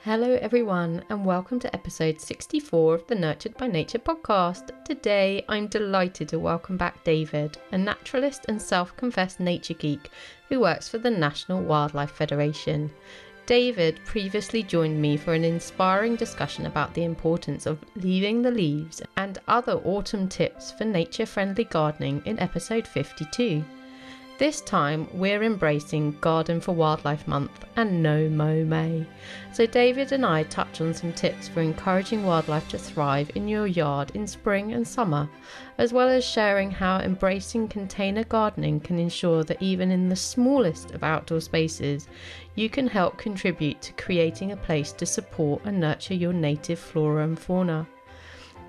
Hello, everyone, and welcome to episode 64 of the Nurtured by Nature podcast. Today, I'm delighted to welcome back David, a naturalist and self-confessed nature geek who works for the National Wildlife Federation. David previously joined me for an inspiring discussion about the importance of leaving the leaves and other autumn tips for nature-friendly gardening in episode 52. This time, we're embracing Garden for Wildlife Month and No Mow May. So David and I touch on some tips for encouraging wildlife to thrive in your yard in spring and summer, as well as sharing how embracing container gardening can ensure that even in the smallest of outdoor spaces, you can help contribute to creating a place to support and nurture your native flora and fauna.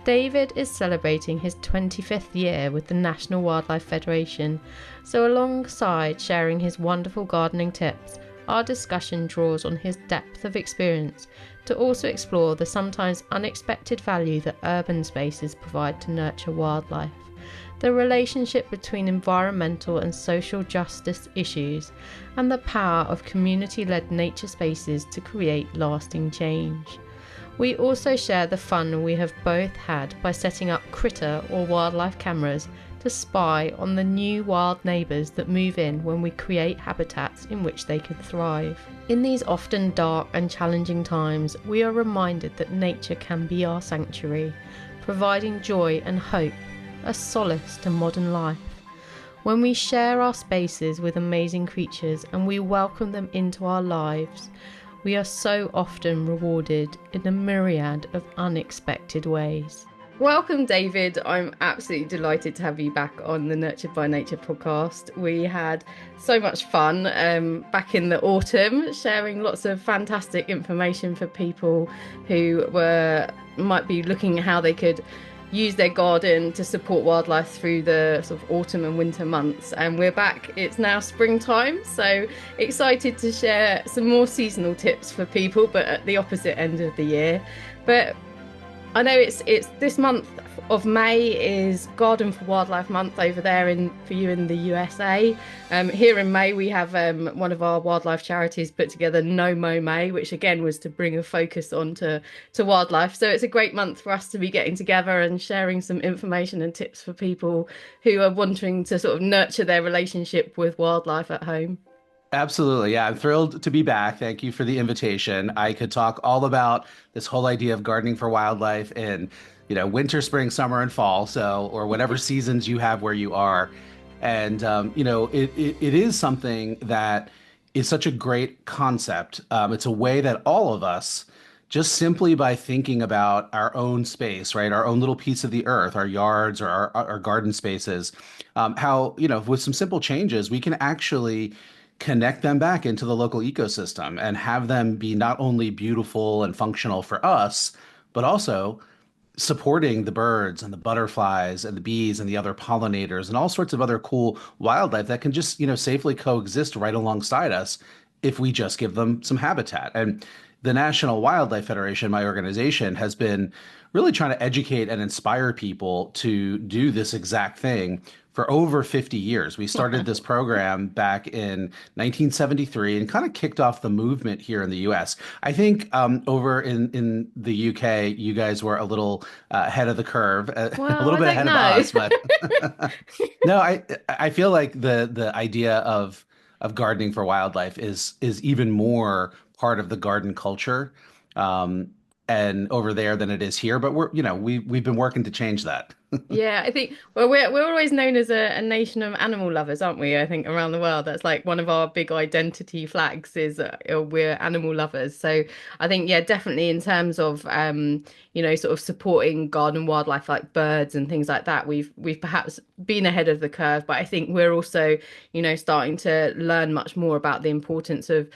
David is celebrating his 25th year with the National Wildlife Federation, so alongside sharing his wonderful gardening tips, our discussion draws on his depth of experience to also explore the sometimes unexpected value that urban spaces provide to nurture wildlife, the relationship between environmental and social justice issues, and the power of community-led nature spaces to create lasting change. We also share the fun we have both had by setting up critter or wildlife cameras to spy on the new wild neighbours that move in when we create habitats in which they can thrive. In these often dark and challenging times, we are reminded that nature can be our sanctuary, providing joy and hope, a solace to modern life. When we share our spaces with amazing creatures and we welcome them into our lives, we are so often rewarded in a myriad of unexpected ways. Welcome, David. I'm absolutely delighted to have you back on the Nurtured by Nature podcast. We had so much fun back in the autumn, sharing lots of fantastic information for people who might be looking at how they could use their garden to support wildlife through the sort of autumn and winter months. And we're back. It's now springtime, so excited to share some more seasonal tips for people, but at the opposite end of the year. But I know it's this month of May is Garden for Wildlife Month over there for you in the USA. Here in May we have one of our wildlife charities put together No Mow May, which again was to bring a focus on to wildlife. So it's a great month for us to be getting together and sharing some information and tips for people who are wanting to sort of nurture their relationship with wildlife at home. Absolutely. Yeah, I'm thrilled to be back. Thank you for the invitation. I could talk all about this whole idea of gardening for wildlife in, winter, spring, summer, and fall. So, or whatever seasons you have where you are. And, it is something that is such a great concept. It's a way that all of us, just simply by thinking about our own space, right, our own little piece of the earth, our yards or our garden spaces, how, with some simple changes, we can actually connect them back into the local ecosystem and have them be not only beautiful and functional for us, but also supporting the birds and the butterflies and the bees and the other pollinators and all sorts of other cool wildlife that can just, safely coexist right alongside us if we just give them some habitat. And the National Wildlife Federation, my organization, has been really trying to educate and inspire people to do this exact thing for over 50 years. We started this program back in 1973 and kind of kicked off the movement here in the US. I think over in the UK, you guys were a little ahead of the curve, a Well, little I bit don't ahead of know. us, but no, I feel like the idea of gardening for wildlife is even more part of the garden culture and over there than it is here. But we've been working to change that. Yeah, I think we're always known as a nation of animal lovers, aren't we? I think around the world, that's like one of our big identity flags is we're animal lovers. So I think yeah, definitely in terms of sort of supporting garden wildlife like birds and things like that, we've perhaps been ahead of the curve. But I think we're also starting to learn much more about the importance of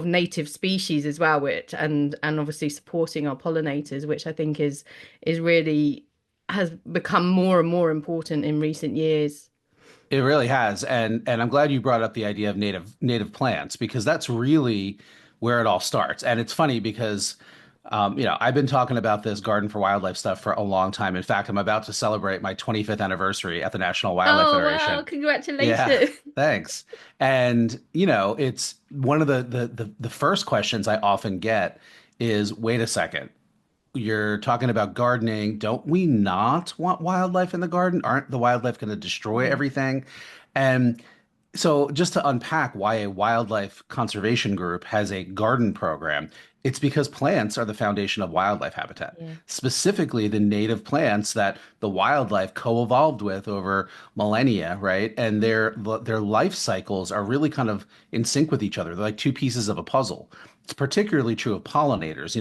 native species as well, which and obviously supporting our pollinators, which I think is really has become more and more important in recent years. It really has, and I'm glad you brought up the idea of native plants because that's really where it all starts. And it's funny because I've been talking about this Garden for Wildlife stuff for a long time. In fact, I'm about to celebrate my 25th anniversary at the National Wildlife Oh wow, Federation. Yeah, congratulations. thanks. And it's one of the first questions I often get is wait a second. You're talking about gardening. Don't we not want wildlife in the garden? Aren't the wildlife going to destroy Yeah. everything? And so, just to unpack why a wildlife conservation group has a garden program, it's because plants are the foundation of wildlife habitat, Yeah. specifically the native plants that the wildlife co-evolved with over millennia, right? And their life cycles are really kind of in sync with each other. They're like two pieces of a puzzle. It's particularly true of pollinators.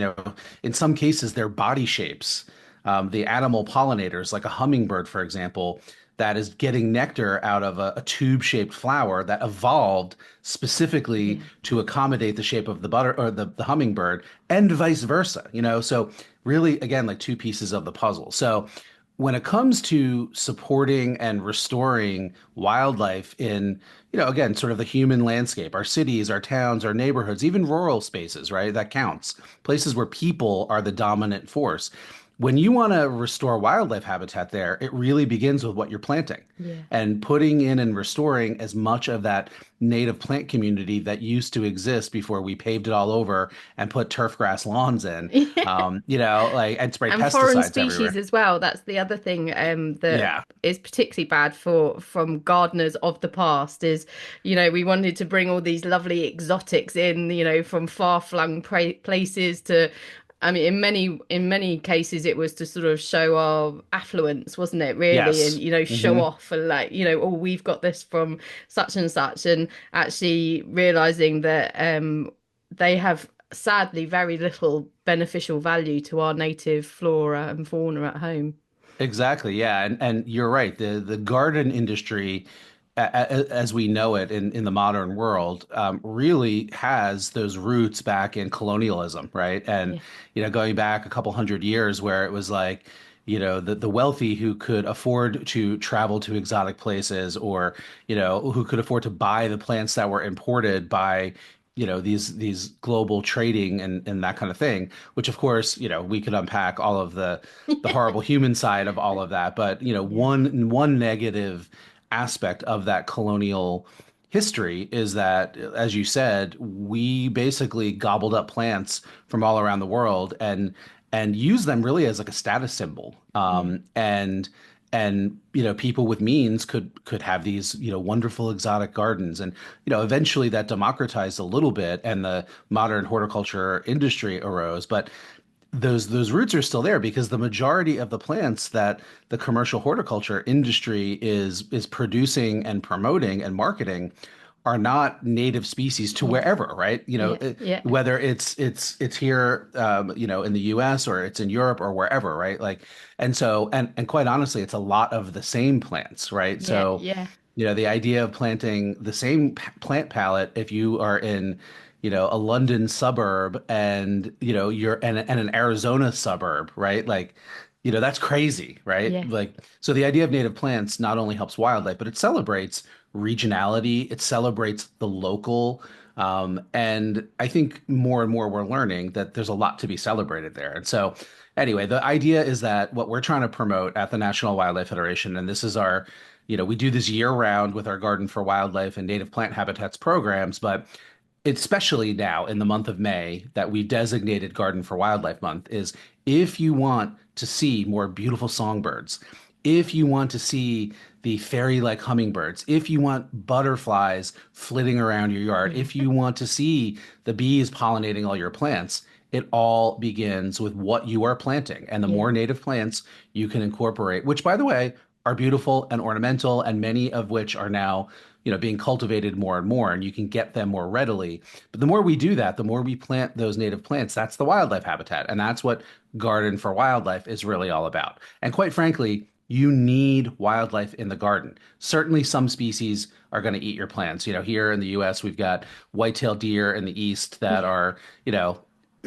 In some cases, their body shapes, the animal pollinators, like a hummingbird, for example, that is getting nectar out of a tube-shaped flower that evolved specifically Yeah. to accommodate the shape of the butter or the hummingbird, and vice versa. So really, again, like two pieces of the puzzle. So when it comes to supporting and restoring wildlife in, again, sort of the human landscape, our cities, our towns, our neighborhoods, even rural spaces, right? That counts. Places where people are the dominant force. When you want to restore wildlife habitat there, it really begins with what you're planting Yeah. and putting in and restoring as much of that native plant community that used to exist before we paved it all over and put turf grass lawns in, Yeah. like, and sprayed And foreign pesticides species everywhere. as well. That's the other thing that Yeah. is particularly bad for from gardeners of the past is, we wanted to bring all these lovely exotics in, from far-flung places to, I mean, in many cases it was to sort of show our affluence, wasn't it, really? And Yes. show off and like, oh, we've got this from such and such, and actually realizing that they have sadly very little beneficial value to our native flora and fauna at home. Exactly. Yeah, and you're right. The garden industry, as we know it in the modern world, really has those roots back in colonialism, right? And Yeah. going back a couple hundred years, where it was like, the wealthy who could afford to travel to exotic places, or who could afford to buy the plants that were imported by these global trading and that kind of thing, which of course we could unpack all of the horrible human side of all of that. But Yeah. one negative aspect of that colonial history is that, as you said, we basically gobbled up plants from all around the world and used them really as like a status symbol. Yeah. And people with means could have these wonderful exotic gardens, and eventually that democratized a little bit and the modern horticulture industry arose. But those roots are still there because the majority of the plants that the commercial horticulture industry is producing and promoting and marketing are not native species to Yeah. wherever, right? Yeah. Yeah. Whether it's here, in the U.S. or it's in Europe or wherever, right? Like, and so and quite honestly, it's a lot of the same plants, right? Yeah. So, Yeah. the idea of planting the same plant palette if you are in a London suburb and you're and an Arizona suburb, right? Like, that's crazy, right? Yeah. Like, so the idea of native plants not only helps wildlife, but it celebrates regionality, it celebrates the local. And I think more and more we're learning that there's a lot to be celebrated there. And so, anyway, the idea is that what we're trying to promote at the National Wildlife Federation, and this is our, we do this year round with our Garden for Wildlife and Native Plant Habitats programs, but especially now in the month of May that we designated Garden for Wildlife Month, is if you want to see more beautiful songbirds, if you want to see the fairy-like hummingbirds, if you want butterflies flitting around your yard, Yeah. if you want to see the bees pollinating all your plants, it all begins with what you are planting. And the Yeah. more native plants you can incorporate, which by the way, are beautiful and ornamental, and many of which are now being cultivated more and more, and you can get them more readily. But the more we do that, the more we plant those native plants, that's the wildlife habitat. And that's what Garden for Wildlife is really all about. And quite frankly, you need wildlife in the garden. Certainly, some species are going to eat your plants. Here in the US, we've got white-tailed deer in the east that Yeah. are,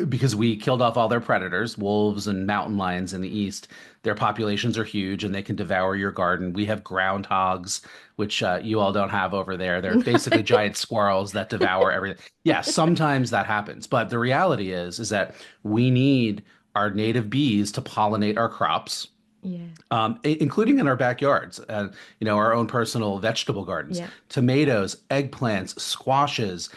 because we killed off all their predators, wolves and mountain lions in the east. Their populations are huge and they can devour your garden. We have groundhogs, which you all don't have over there. They're basically giant squirrels that devour everything. Yeah, sometimes that happens, but the reality is that we need our native bees to pollinate our crops. Yeah. Including in our backyards, our own personal vegetable gardens. Yeah. Tomatoes, eggplants, squashes,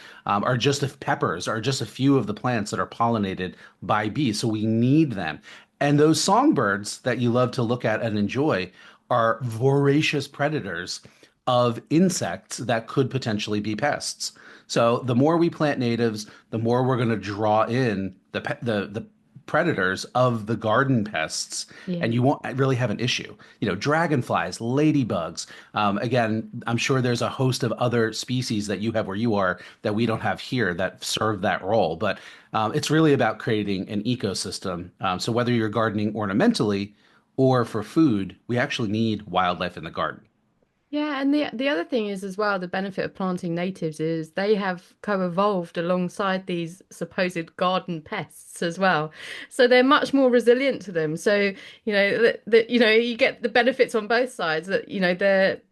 peppers are just a few of the plants that are pollinated by bees. So we need them. And those songbirds that you love to look at and enjoy are voracious predators of insects that could potentially be pests. So the more we plant natives, the more we're going to draw in the predators of the garden pests, Yeah. and you won't really have an issue. Dragonflies, ladybugs. Again, I'm sure there's a host of other species that you have where you are that we don't have here that serve that role. But it's really about creating an ecosystem. So whether you're gardening ornamentally or for food, we actually need wildlife in the garden. Yeah, and the other thing is as well, the benefit of planting natives is they have co-evolved alongside these supposed garden pests as well. So they're much more resilient to them. So, you get the benefits on both sides that,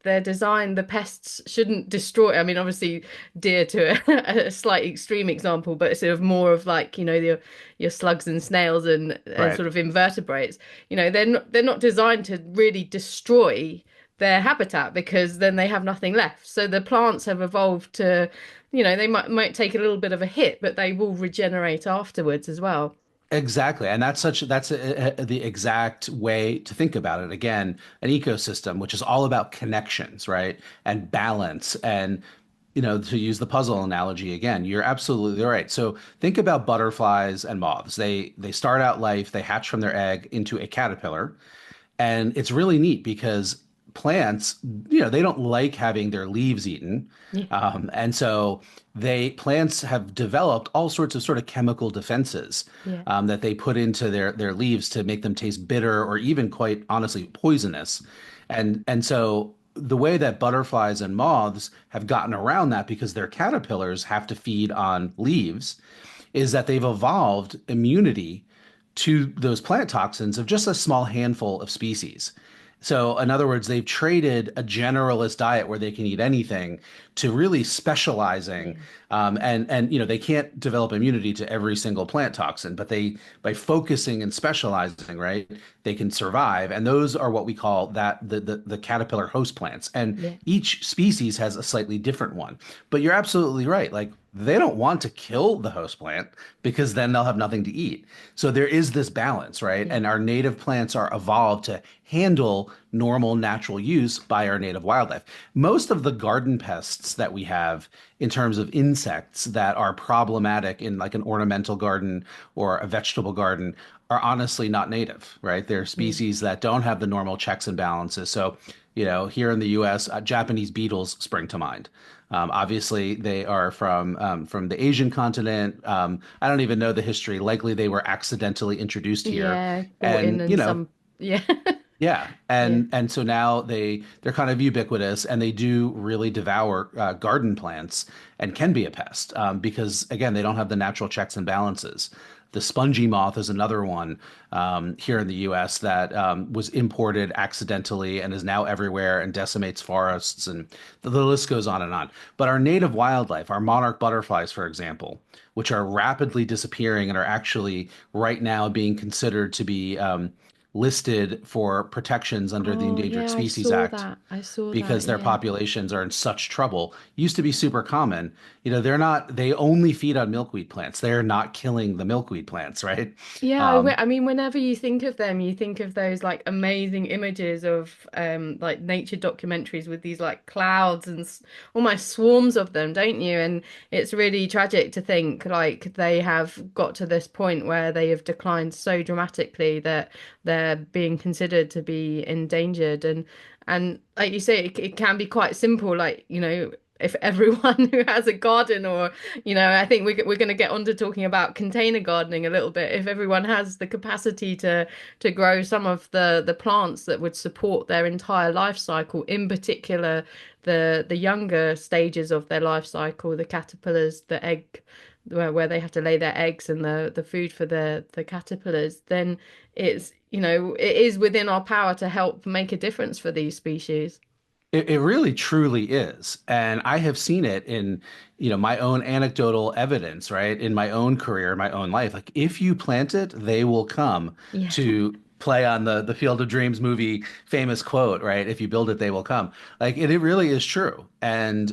they're designed, the pests shouldn't destroy. I mean, obviously dear to a slight extreme example, but sort of more of like, your slugs and snails and Right. sort of invertebrates, they're not designed to really destroy their habitat because then they have nothing left. So the plants have evolved to, they might take a little bit of a hit, but they will regenerate afterwards as well. Exactly. And the exact way to think about it. Again, an ecosystem, which is all about connections, right? And balance. And, to use the puzzle analogy again, you're absolutely right. So think about butterflies and moths. They start out life, they hatch from their egg into a caterpillar. And it's really neat because plants, they don't like having their leaves eaten. Yeah, And so plants have developed all sorts of sort of chemical defenses yeah, that they put into their leaves to make them taste bitter or even quite honestly poisonous. And so the way that butterflies and moths have gotten around that because their caterpillars have to feed on leaves is that they've evolved immunity to those plant toxins of just a small handful of species. So, in other words, they've traded a generalist diet where they can eat anything to really specializing, yeah, and they can't develop immunity to every single plant toxin, but they by focusing and specializing, right, they can survive. And those are what we call the caterpillar host plants. And yeah, each species has a slightly different one. But you're absolutely right. Like they don't want to kill the host plant because then they'll have nothing to eat. So there is this balance, right? yeah, And our native plants are evolved to handle normal natural use by our native wildlife. Most of the garden pests that we have in terms of insects that are problematic in like an ornamental garden or a vegetable garden are honestly not native, right? They're mm, species that don't have the normal checks and balances. So, here in the US, Japanese beetles spring to mind. Obviously, they are from the Asian continent. I don't even know the history. Likely, they were accidentally introduced here, yeah, brought in and and some, yeah, yeah, yeah, and so now they're kind of ubiquitous, and they do really devour garden plants and can be a pest because again, they don't have the natural checks and balances. The spongy moth is another one here in the U.S. that was imported accidentally and is now everywhere and decimates forests, and the list goes on and on. But our native wildlife, our monarch butterflies, for example, which are rapidly disappearing and are actually right now being considered to be listed for protections under the oh Endangered yeah, I Species saw Act that. I saw that. because their Yeah. populations are in such trouble. Used to be super common. They only feed on milkweed plants. They're not killing the milkweed plants, right? Yeah, Um, I mean, whenever you think of them, you think of those like amazing images of like nature documentaries with these like clouds and almost swarms of them, don't you? And it's really tragic to think like they have got to this point where they have declined so dramatically that they're being considered to be endangered. And like you say, it can be quite simple, like, if everyone who has a garden or I think we're going to get on to talking about container gardening a little bit. If everyone has the capacity to grow some of the plants that would support their entire life cycle, in particular the younger stages of their life cycle, the caterpillars, the egg where they have to lay their eggs and the food for the caterpillars, then it is within our power to help make a difference for these species. it really truly is. And I have seen it in, my own anecdotal evidence, right? In my own career, my own life. Like if you plant it, they will come Yeah. to play on the Field of Dreams movie famous quote, right? If you build it, they will come. Like it really is true. And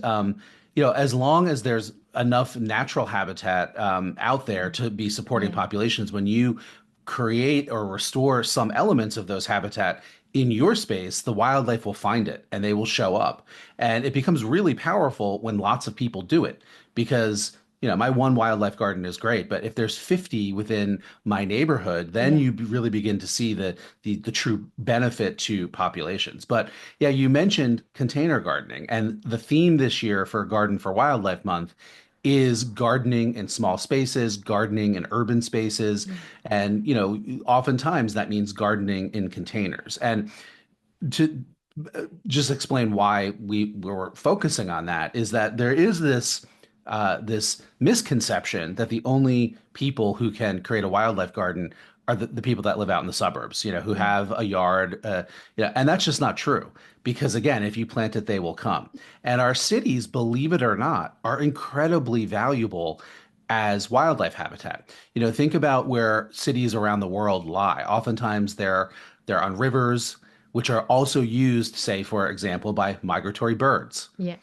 as long as there's enough natural habitat out there to be supporting Yeah. populations, when you create or restore some elements of those habitat in your space, the wildlife will find it and they will show up. And it becomes really powerful when lots of people do it because my one wildlife garden is great, but if there's 50 within my neighborhood, then Yeah. you really begin to see the true benefit to populations. But yeah, you mentioned container gardening, and the theme this year for Garden for Wildlife Month is gardening in small spaces, gardening in urban spaces, Yeah. and oftentimes that means gardening in containers. And to just explain why we were focusing on that is that there is this misconception that the only people who can create a wildlife garden are the people that live out in the suburbs, who Yeah. have a yard, and that's just not true. Because again, if you plant it, they will come. And our cities, believe it or not, are incredibly valuable as wildlife habitat. Think about where cities around the world lie. Oftentimes they're on rivers, which are also used, say, for example, by migratory birds. Yeah.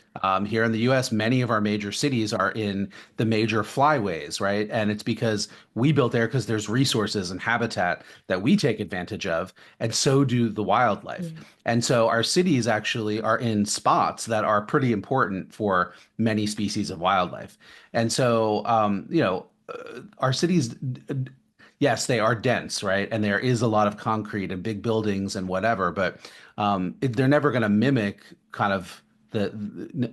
Here in the US, many of our major cities are in the major flyways, right? And it's because we built there because there's resources and habitat that we take advantage of, and so do the wildlife. Yeah. And so our cities actually are in spots that are pretty important for many species of wildlife. And so, our cities, yes, they are dense, right? And there is a lot of concrete and big buildings and whatever, but they're never going to mimic kind of the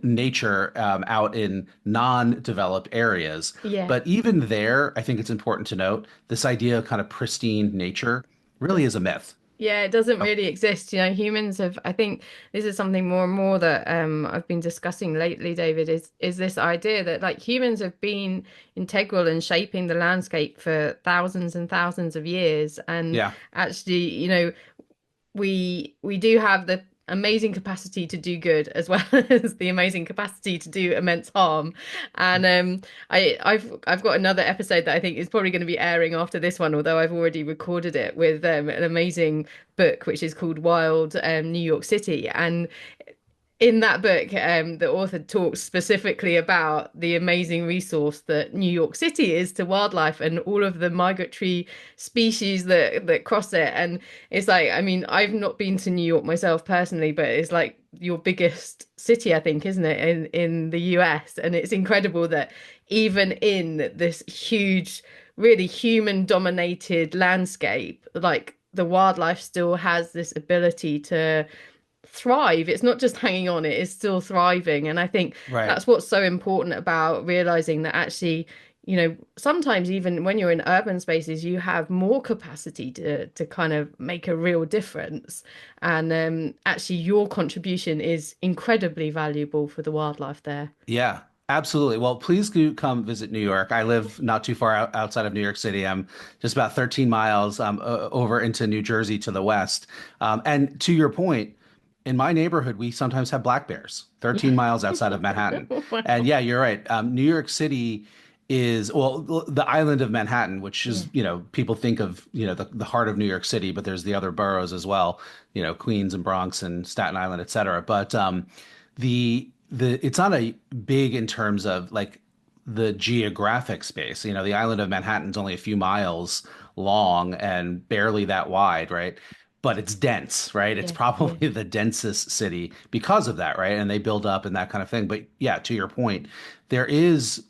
nature out in non-developed areas. Yeah. But even there, I think it's important to note this idea of kind of pristine nature really is a myth. Yeah, it doesn't really exist. Humans have, I think this is something more and more that I've been discussing lately, David, is this idea that like humans have been integral in shaping the landscape for thousands and thousands of years. And Yeah, actually, we do have the amazing capacity to do good as well as the amazing capacity to do immense harm. And I've got another episode that I think is probably going to be airing after this one, although I've already recorded it with an amazing book which is called Wild New York City. And in that book, the author talks specifically about the amazing resource that New York City is to wildlife and all of the migratory species that cross it. And it's like, I mean, I've not been to New York myself personally, but it's like your biggest city, I think, isn't it, in the US? And it's incredible that even in this huge, really human dominated landscape, like the wildlife still has this ability to thrive. It's not just hanging on, it is still thriving. And I think right. that's what's so important about realizing that actually, sometimes even when you're in urban spaces, you have more capacity to kind of make a real difference. And actually, your contribution is incredibly valuable for the wildlife there. Yeah, absolutely. Well, please do come visit New York. I live not too far outside of New York City. I'm just about 13 miles over into New Jersey to the west. And to your point, in my neighborhood, we sometimes have black bears 13 miles outside of Manhattan. And Wow. yeah, you're right. New York City is, well, the island of Manhattan, which Yeah. is, people think of, the heart of New York City, but there's the other boroughs as well, Queens and Bronx and Staten Island, et cetera. But the it's not a big in terms of like the geographic space. The island of Manhattan's only a few miles long and barely that wide, right? But it's dense, right? It's Yeah. Yeah. probably the densest city because of that, right? And they build up and that kind of thing. But yeah, to your point, there is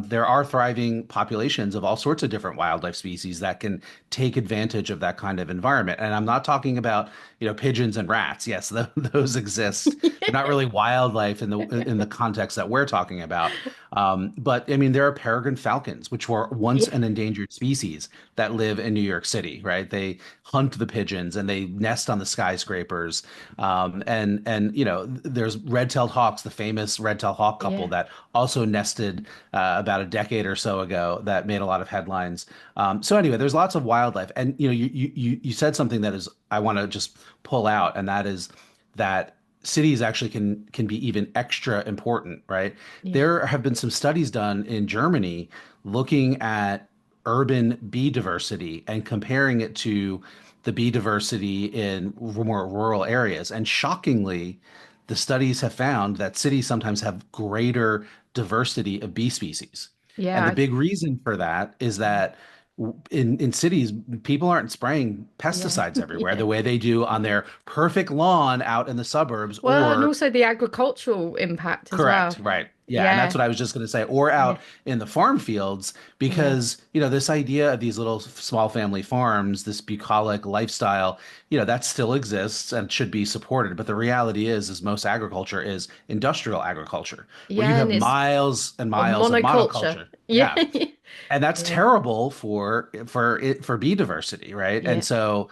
there are thriving populations of all sorts of different wildlife species that can take advantage of that kind of environment. And I'm not talking about, pigeons and rats. Yes, those exist. They're not really wildlife in the context that we're talking about. But I mean, there are peregrine falcons, which were once Yeah. an endangered species that live in New York City, right? They hunt the pigeons and they nest on the skyscrapers. And there's red-tailed hawks, the famous red-tailed hawk couple Yeah. that also nested about a decade or so ago that made a lot of headlines. So anyway, there's lots of wildlife, and you said something that is I want to just pull out, and that is that cities actually can be even extra important, right? Yeah. There have been some studies done in Germany looking at urban bee diversity and comparing it to the bee diversity in more rural areas. And shockingly, the studies have found that cities sometimes have greater diversity of bee species. And the Yeah, big reason for that is yeah, that in cities, people aren't spraying yeah, pesticides everywhere the yeah. way they do on their perfect lawn out in the suburbs, Well, and or also the agricultural impact as correct, well. right. Yeah, and that's Yeah, what I was just going to say, or yeah, out in the farm fields, yeah, because, this idea of these little small family farms, this bucolic lifestyle, that still exists and should be supported. But the reality is most agriculture is industrial agriculture, where you yeah, have and it's miles and a miles of monoculture. monoculture. Yeah, Yeah. And that's yeah, terrible for bee diversity, right? And yeah, so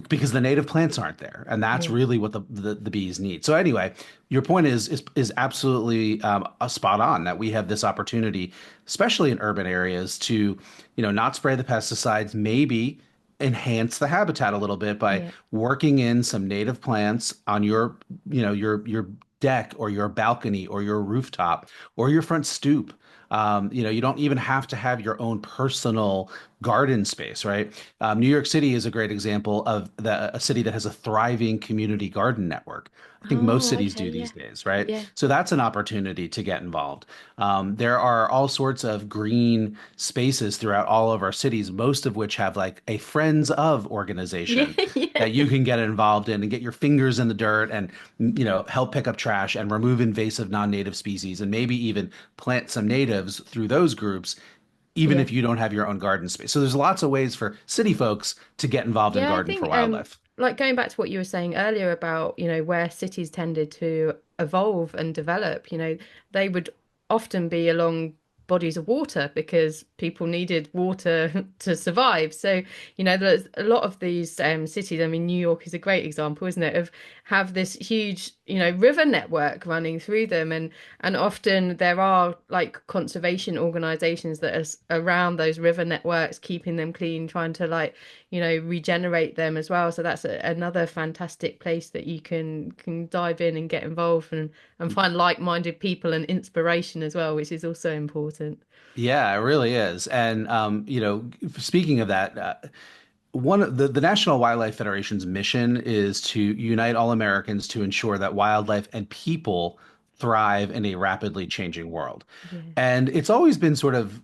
because the native plants aren't there, and that's yeah, really what the bees need. So anyway, your point is absolutely a spot on, that we have this opportunity, especially in urban areas, to not spray the pesticides, maybe enhance the habitat a little bit by yeah, working in some native plants on your deck or your balcony or your rooftop or your front stoop. You don't even have to have your own personal garden space, right? New York City is a great example of a city that has a thriving community garden network. I think most Oh, cities okay, do yeah, these days, right? yeah, So that's an opportunity to get involved. There are all sorts of green spaces throughout all of our cities, most of which have like a Friends of yeah, organization yeah, that you can get involved in and get your fingers in the dirt and help pick up trash and remove invasive non-native species and maybe even plant some natives through those groups, even yeah. if you don't have your own garden space. So there's lots of ways for city folks to get involved in Yeah, I garden for think wildlife. like going back to what you were saying earlier about, where cities tended to evolve and develop, they would often be along bodies of water because people needed water to survive. So, there's a lot of these cities. I mean, New York is a great example, isn't it, of have this huge, river network running through them, and often there are like conservation organizations that are around those river networks, keeping them clean, trying to like regenerate them as well. So that's another fantastic place that you can dive in and get involved and find like-minded people and inspiration as well, which is also important. Yeah, it really is. And speaking of that, one of the National Wildlife Federation's mission is to unite all Americans to ensure that wildlife and people thrive in a rapidly changing world. Yeah. And it's always been sort of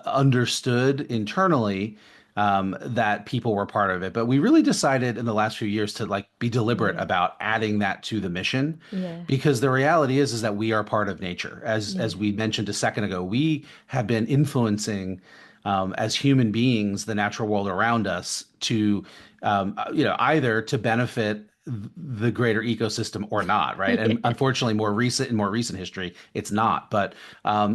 understood internally that people were part of it, but we really decided in the last few years to like be deliberate Yeah. about adding that to the mission, Yeah. because the reality is that we are part of nature. As Yeah. we mentioned a second ago, we have been influencing as human beings the natural world around us to either to benefit the greater ecosystem or not, right? And Yeah. unfortunately, more recent history, it's not. But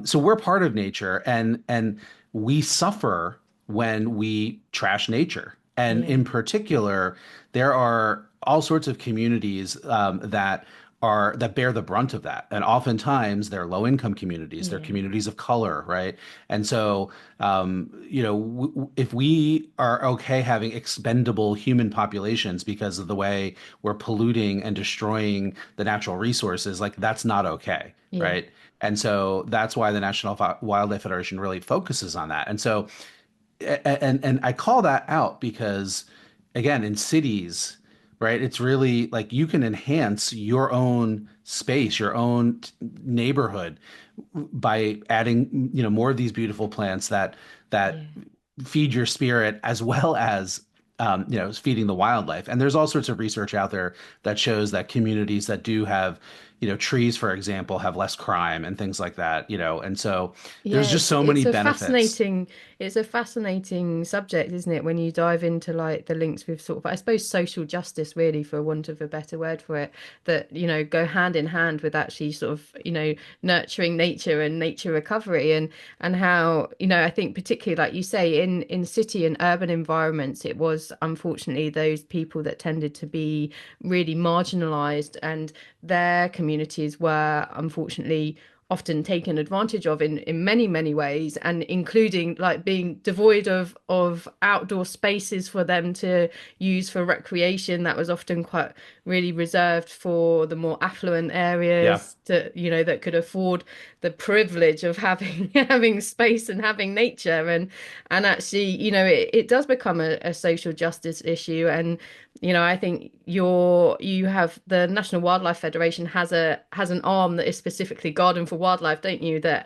so we're part of nature, and we suffer when we trash nature. And Yeah. in particular, there are all sorts of communities that bear the brunt of that. And oftentimes they're low income communities, they're Yeah. communities of color, right? And so, if we are okay having expendable human populations because of the way we're polluting and destroying the natural resources, like that's not okay, Yeah. right? And so that's why the National Wildlife Federation really focuses on that. And so, and I call that out because, again, in cities, right, it's really like you can enhance your own space, your own neighborhood by adding, more of these beautiful plants that Yeah. feed your spirit as well as feeding the wildlife. And there's all sorts of research out there that shows that communities that do have, trees, for example, have less crime and things like that, and so there's Yeah, just it's so many it's a benefits. fascinating subject, isn't it? When you dive into like the links with sort of, I suppose, social justice, really, for want of a better word for it, that go hand in hand with actually sort of nurturing nature and nature recovery, and how I think particularly like you say in city and urban environments, it was unfortunately those people that tended to be really marginalized, and their communities were unfortunately often taken advantage of in many ways, and including like being devoid of outdoor spaces for them to use for recreation. That was often quite really reserved for the more affluent Yeah. areas to, that could afford the privilege of having having space and having nature. And actually, it does become a social justice issue. And I think you have the National Wildlife Federation has an arm that is specifically garden for wildlife, don't you? That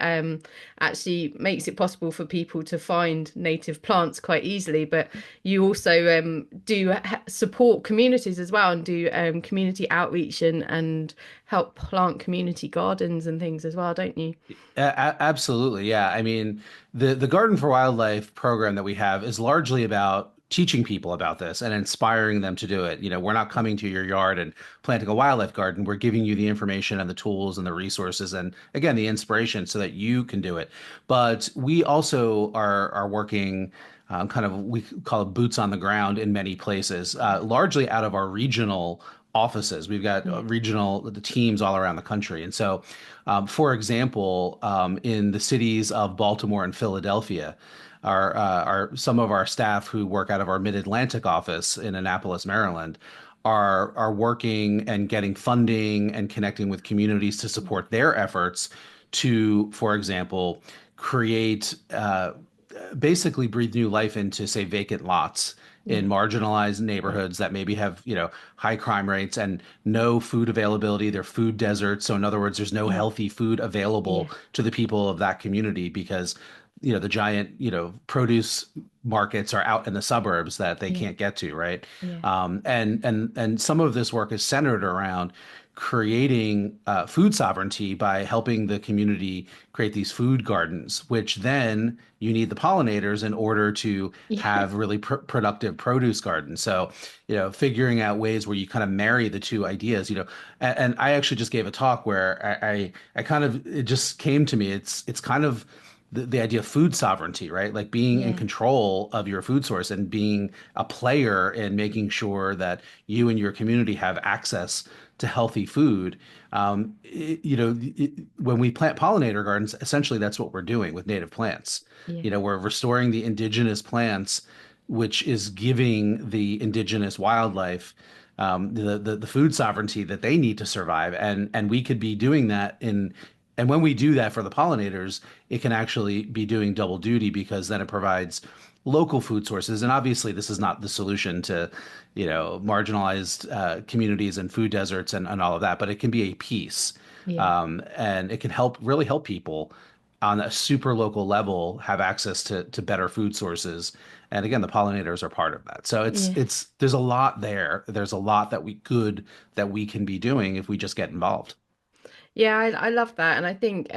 actually makes it possible for people to find native plants quite easily. But you also do support communities as well, and do community outreach and help plant community gardens and things as well, don't you? Absolutely. Yeah. I mean, the Garden for Wildlife program that we have is largely about teaching people about this and inspiring them to do it. We're not coming to your yard and planting a wildlife garden. We're giving you the information and the tools and the resources and again, the inspiration so that you can do it. But we also are working kind of, we call it boots on the ground in many places, largely out of our regional offices. We've got Yeah. regional the teams all around the country. And so, for example, in the cities of Baltimore and Philadelphia, our some of our staff who work out of our Mid-Atlantic office in Annapolis, Maryland, are working and getting funding and connecting with communities to support their efforts to, for example, create basically breathe new life into, say, vacant lots in Yeah. marginalized neighborhoods that maybe have, high crime rates and no food availability. They're food deserts. So in other words, there's no Yeah. healthy food available Yeah. to the people of that community because, the giant, produce markets are out in the suburbs that they Yeah. can't get to, right? Yeah. And some of this work is centered around creating food sovereignty by helping the community create these food gardens, which then you need the pollinators in order to Yeah. have really productive produce gardens. So, figuring out ways where you kind of marry the two ideas, and I actually just gave a talk where I kind of, it just came to me. It's kind of the idea of food sovereignty, right? Like being in Yeah. control of your food source and being a player in making sure that you and your community have access to healthy food. When we plant pollinator gardens, essentially that's what we're doing with native plants. Yeah. We're restoring the indigenous plants, which is giving the indigenous wildlife the food sovereignty that they need to survive, and we could be doing that in. And when we do that for the pollinators, it can actually be doing double duty because then it provides local food sources. And obviously, this is not the solution to, marginalized communities and food deserts and all of that, but it can be a piece. Yeah. And it can really help people on a super local level have access to better food sources. And again, the pollinators are part of that. So Yeah. there's a lot there. There's a lot that we can be doing if we just get involved. Yeah, I love that. And I think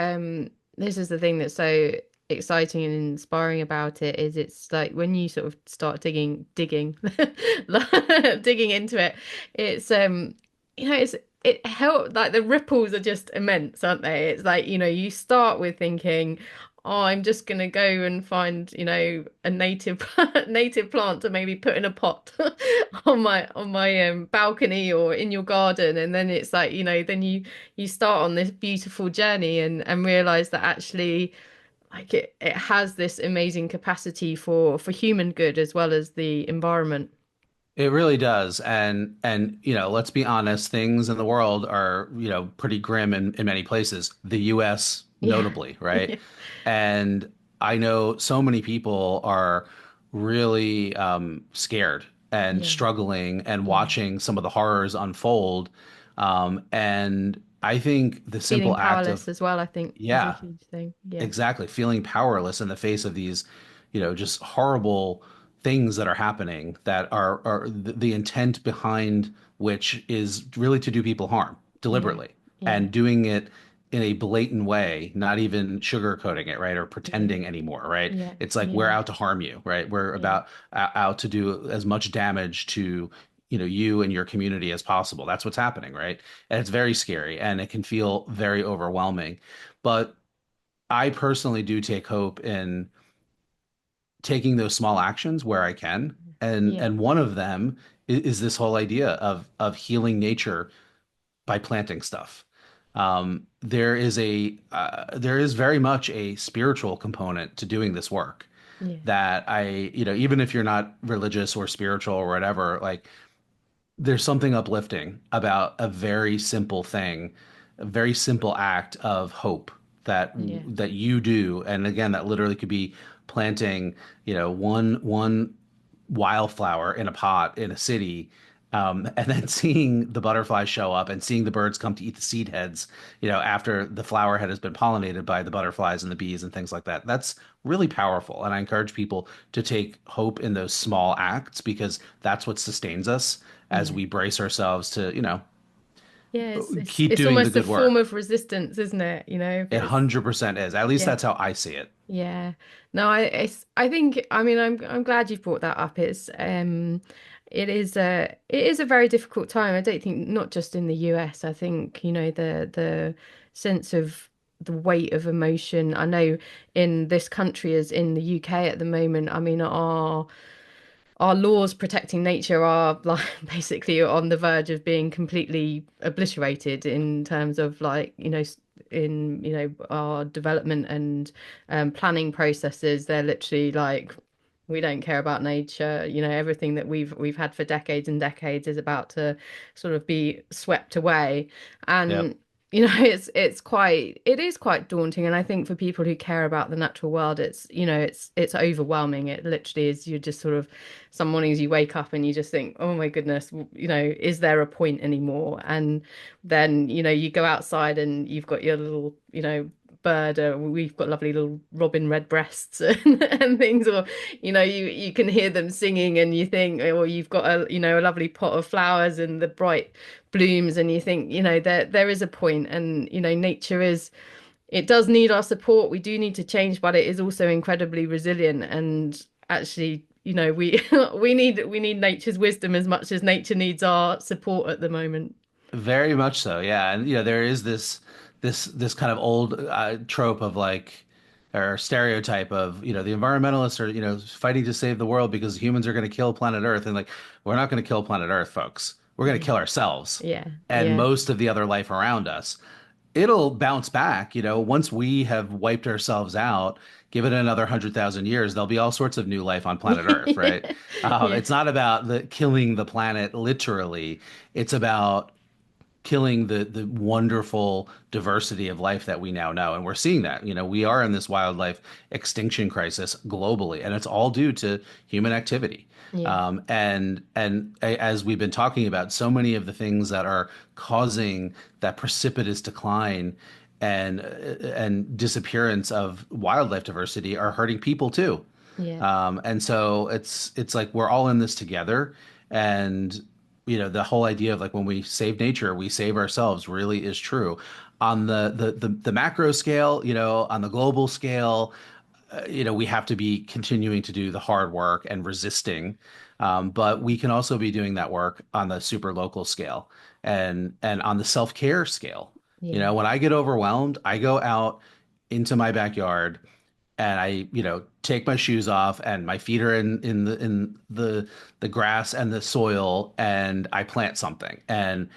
this is the thing that's so exciting and inspiring about it is it's like when you sort of start digging digging into it, it's it help like the ripples are just immense, aren't they? It's like, you start with thinking, oh, I'm just gonna go and find, a native native plant to maybe put in a pot on my balcony or in your garden. And then it's like, then you start on this beautiful journey and realize that actually like it has this amazing capacity for human good as well as the environment. It really does. And let's be honest, things in the world are, pretty grim in many places, the US Yeah. notably, right? Yeah. And I know so many people are really scared and Yeah. struggling and Yeah. watching some of the horrors unfold. And I think the Feeling simple act powerless of, as well, I think, is a yeah, huge thing. Yeah. exactly. Feeling powerless in the face of these, just horrible things that are happening that are the intent behind which is really to do people harm Yeah. deliberately Yeah. and doing it in a blatant way, not even sugarcoating it, right? Or Yeah. pretending anymore, right? Yeah. It's like we're Yeah. out to harm you, right? We're Yeah. about out to do as much damage to, you and your community as possible. That's what's happening, right? And it's very scary and it can feel very overwhelming. But I personally do take hope in taking those small actions where I can. And Yeah. and one of them is this whole idea of healing nature by planting stuff. There is very much a spiritual component to doing this work Yeah. that even if you're not religious or spiritual or whatever, like there's something uplifting about a very simple thing, a very simple act of hope Yeah. that you do. And again, that literally could be planting, one wildflower in a pot in a city, and then seeing the butterflies show up and seeing the birds come to eat the seed heads, after the flower head has been pollinated by the butterflies and the bees and things like that. That's really powerful. And I encourage people to take hope in those small acts because that's what sustains us as Yeah. we brace ourselves to, Yeah, it's it's keep it's doing the almost a good form work. of resistance, isn't it? If It it's 100% is. At least yeah. that's how I see it. Yeah. No, I think I mean I'm glad you've brought that up. It is a very difficult time. I don't think not just in the US. I think, the sense of the weight of emotion. I know in this country as in the UK at the moment, I mean our laws protecting nature are like basically on the verge of being completely obliterated in terms of like in our development and planning processes. They're literally like, we don't care about nature. Everything that we've had for decades and decades is about to sort of be swept away. Yep. And it is quite daunting. And I think for people who care about the natural world, it's overwhelming. It literally is. You're just sort of, some mornings you wake up and you just think, oh my goodness, is there a point anymore? And then you go outside and you've got your little bird. We've got lovely little robin redbreasts and things, or you can hear them singing, and you think, or you've got a lovely pot of flowers and the bright blooms, and you think, there is a point. And nature is, it does need our support. We do need to change, but it is also incredibly resilient. And actually, we we need nature's wisdom as much as nature needs our support at the moment. Very much so, yeah. And there is this kind of old trope of like or stereotype of the environmentalists are fighting to save the world because humans are going to kill planet Earth, and like we're not going to kill planet Earth, folks. We're going to Yeah, kill ourselves yeah, and yeah, most of the other life around us. It'll bounce back, once we have wiped ourselves out. Give it another 100,000 years, there'll be all sorts of new life on planet Earth, right? yeah, It's not about the killing the planet literally. It's about killing the wonderful diversity of life that we now know. And we're seeing that. We are in this wildlife extinction crisis globally, and it's all due to human activity. yeah, As we've been talking about, so many of the things that are causing that precipitous decline and disappearance of wildlife diversity are hurting people too. yeah, And so it's like we're all in this together. And the whole idea of like when we save nature, we save ourselves really is true. On the macro scale, on the global scale, we have to be continuing to do the hard work and resisting. But we can also be doing that work on the super local scale and on the self-care scale. yeah, When I get overwhelmed, I go out into my backyard and I, take my shoes off and my feet are in the grass and the soil and I plant something. And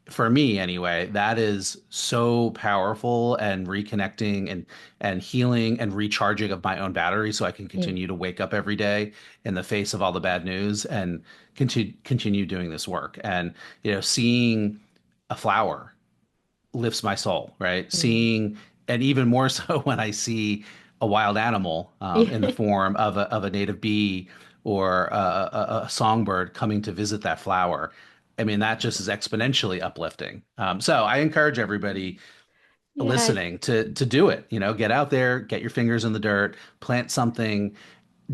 for me anyway, that is so powerful and reconnecting and healing and recharging of my own battery so I can yeah, continue to wake up every day in the face of all the bad news and continue doing this work. And seeing a flower lifts my soul, right? yeah, Seeing, and even more so when I see a wild animal in the yeah, form of a native bee or a songbird coming to visit that flower. I mean, that just is exponentially uplifting. So I encourage everybody yeah. listening to do it. Get out there, get your fingers in the dirt, plant something.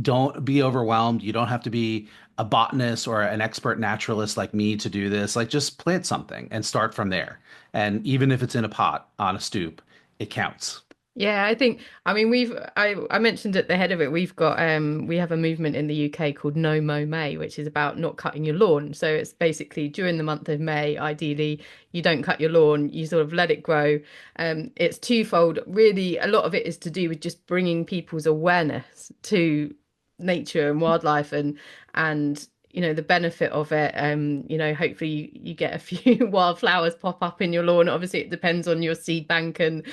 Don't be overwhelmed. You don't have to be a botanist or an expert naturalist like me to do this. Like just plant something and start from there. And even if it's in a pot on a stoop, it counts. Yeah, I mean, I mentioned at the head of it, we have a movement in the UK called No Mow May, which is about not cutting your lawn. So it's basically during the month of May, ideally, you don't cut your lawn, you sort of let it grow. It's twofold. Really, a lot of it is to do with just bringing people's awareness to nature and wildlife, and the benefit of it. Hopefully you get a few wildflowers pop up in your lawn. Obviously, it depends on your seed bank and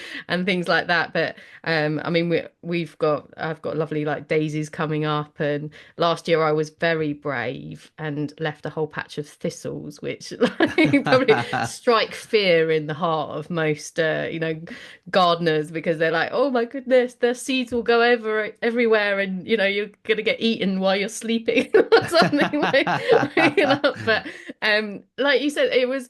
things like that. But I mean, I've got lovely like daisies coming up, and last year I was very brave and left a whole patch of thistles, which like probably strike fear in the heart of most gardeners, because they're like, oh my goodness, the seeds will go everywhere, and you're gonna get eaten while you're sleeping or something but like you said, it was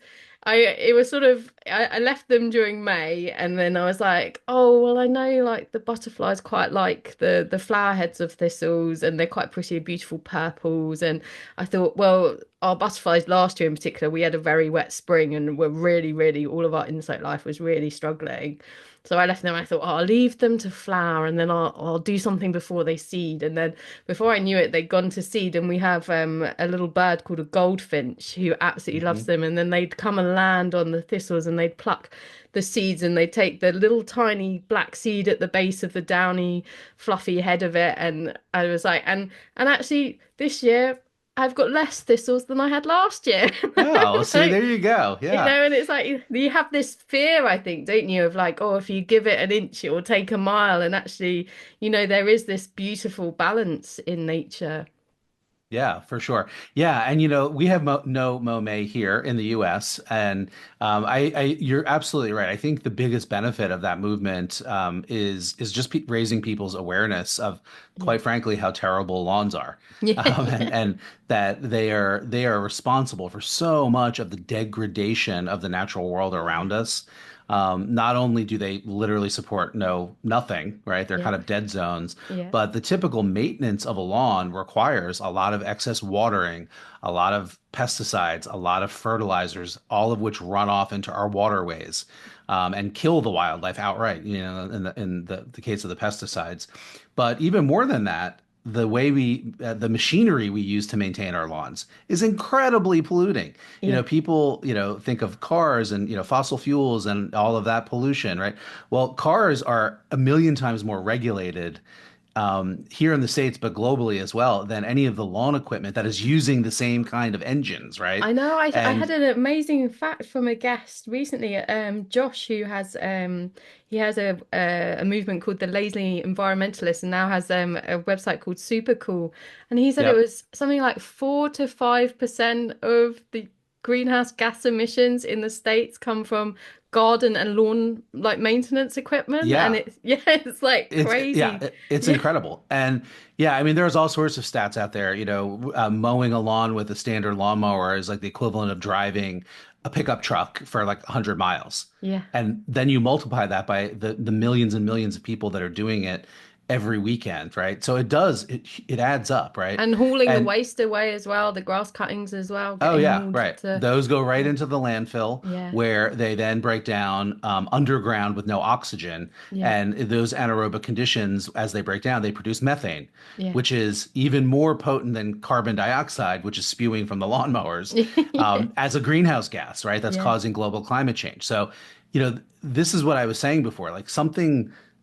sort of I left them during May, and then I was like, oh well, I know like the butterflies quite like the flower heads of thistles, and they're quite pretty, beautiful purples. And I thought, well, our butterflies last year in particular, we had a very wet spring, and we're really, really, all of our insect life was really struggling. So I left them. I thought, oh, I'll leave them to flower, and then I'll do something before they seed. And then before I knew it, they'd gone to seed. And we have a little bird called a goldfinch who absolutely loves Mhm. them. And then they'd come and land on the thistles, and they'd pluck the seeds, and they'd take the little tiny black seed at the base of the downy, fluffy head of it. And I was like, and actually this year I've got less thistles than I had last year. Oh, see, there Like, you go. Yeah. and it's like you have this fear, I think, don't you, of like, oh, if you give it an inch, it will take a mile. And actually, there is this beautiful balance in nature. Yeah, for sure. Yeah, and we have No Mow May here in the U.S., and you're absolutely right. I think the biggest benefit of that movement is just pe raising people's awareness of, Yeah. quite frankly, how terrible lawns are, Yeah. and Yeah. that they are responsible for so much of the degradation of the natural world around us. Not only do they literally support nothing, right? They're Yeah. kind of dead zones, Yeah. but the typical maintenance of a lawn requires a lot of excess watering, a lot of pesticides, a lot of fertilizers, all of which run off into our waterways, and kill the wildlife outright, in the case of the pesticides. But even more than that, the machinery we use to maintain our lawns is incredibly polluting. Yeah. People, think of cars and, fossil fuels and all of that pollution, right? Well, cars are a million times more regulated here in the States, but globally as well, than any of the lawn equipment that is using the same kind of engines, right? I know. I had And an amazing fact from a guest recently, Josh, who has he has a movement called the Lazy Environmentalist, and now has a website called Super Cool, and he said it yep, was something like 4 to 5% of the greenhouse gas emissions in the States come from garden and lawn like maintenance equipment, and yeah. it's yeah, it's like Yeah, crazy. it's Yeah, incredible. And yeah, I mean, there's all sorts of stats out there. Mowing a lawn with a standard lawnmower is like the equivalent of driving a pickup truck for like 100 miles. yeah. And then you multiply that by the millions and millions of people that are doing it every weekend, right? So it adds up, right? And hauling the And waste away as well, the grass cuttings as well, oh getting yeah, hauled right. to. Those go right Yeah, into the landfill yeah, where they then break down underground with no oxygen. yeah, And those anaerobic conditions, as they break down, they produce methane, yeah. which is even more potent than carbon dioxide, which is spewing from the lawnmowers, Yeah, as a greenhouse gas, right? That's yeah, causing global climate change. So, this is what I was saying before, like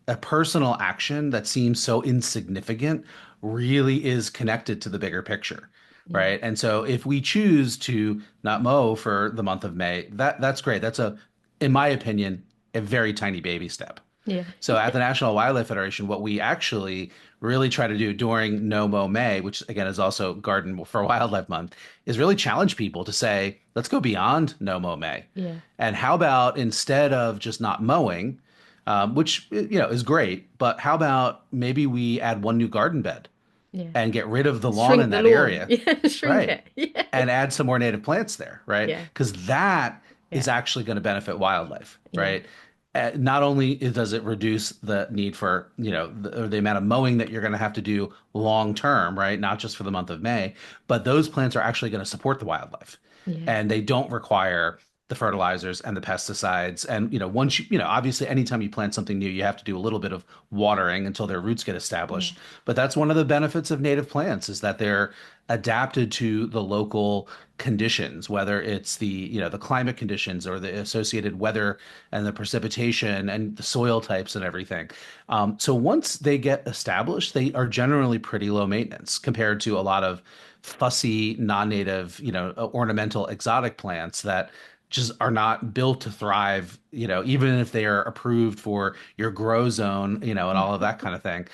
a personal action that seems so insignificant really is connected to the bigger picture, yeah, right? And so if we choose to not mow for the month of May, that's great. That's in my opinion, a very tiny baby step. yeah, So at the National Wildlife Federation, what we actually really try to do during No Mow May, which again is also Garden for Wildlife Month, is really challenge people to say, let's go beyond No Mow May. yeah, And how about instead of just not mowing, which is great, but how about maybe we add one new garden bed yeah. and get rid of the lawn Shrink in the that lawn. area? Yeah, shrink Right. it. Yeah, And add some more native plants there, right? yeah, Because that is yeah, actually going to benefit wildlife, yeah, right? Not only does it reduce the need for, or the amount of mowing that you're going to have to do long term, right? Not just for the month of May, but those plants are actually going to support the wildlife. yeah, And they don't require the fertilizers and the pesticides. And, once obviously anytime you plant something new, you have to do a little bit of watering until their roots get Yeah. established. But that's one of the benefits of native plants is that they're adapted to the local conditions, whether it's the climate conditions or the associated weather and the precipitation and the soil types and everything. So once they get established, they are generally pretty low maintenance compared to a lot of fussy, non-native, ornamental exotic plants that just are not built to thrive, even if they are approved for your grow zone, and all of that kind of thing.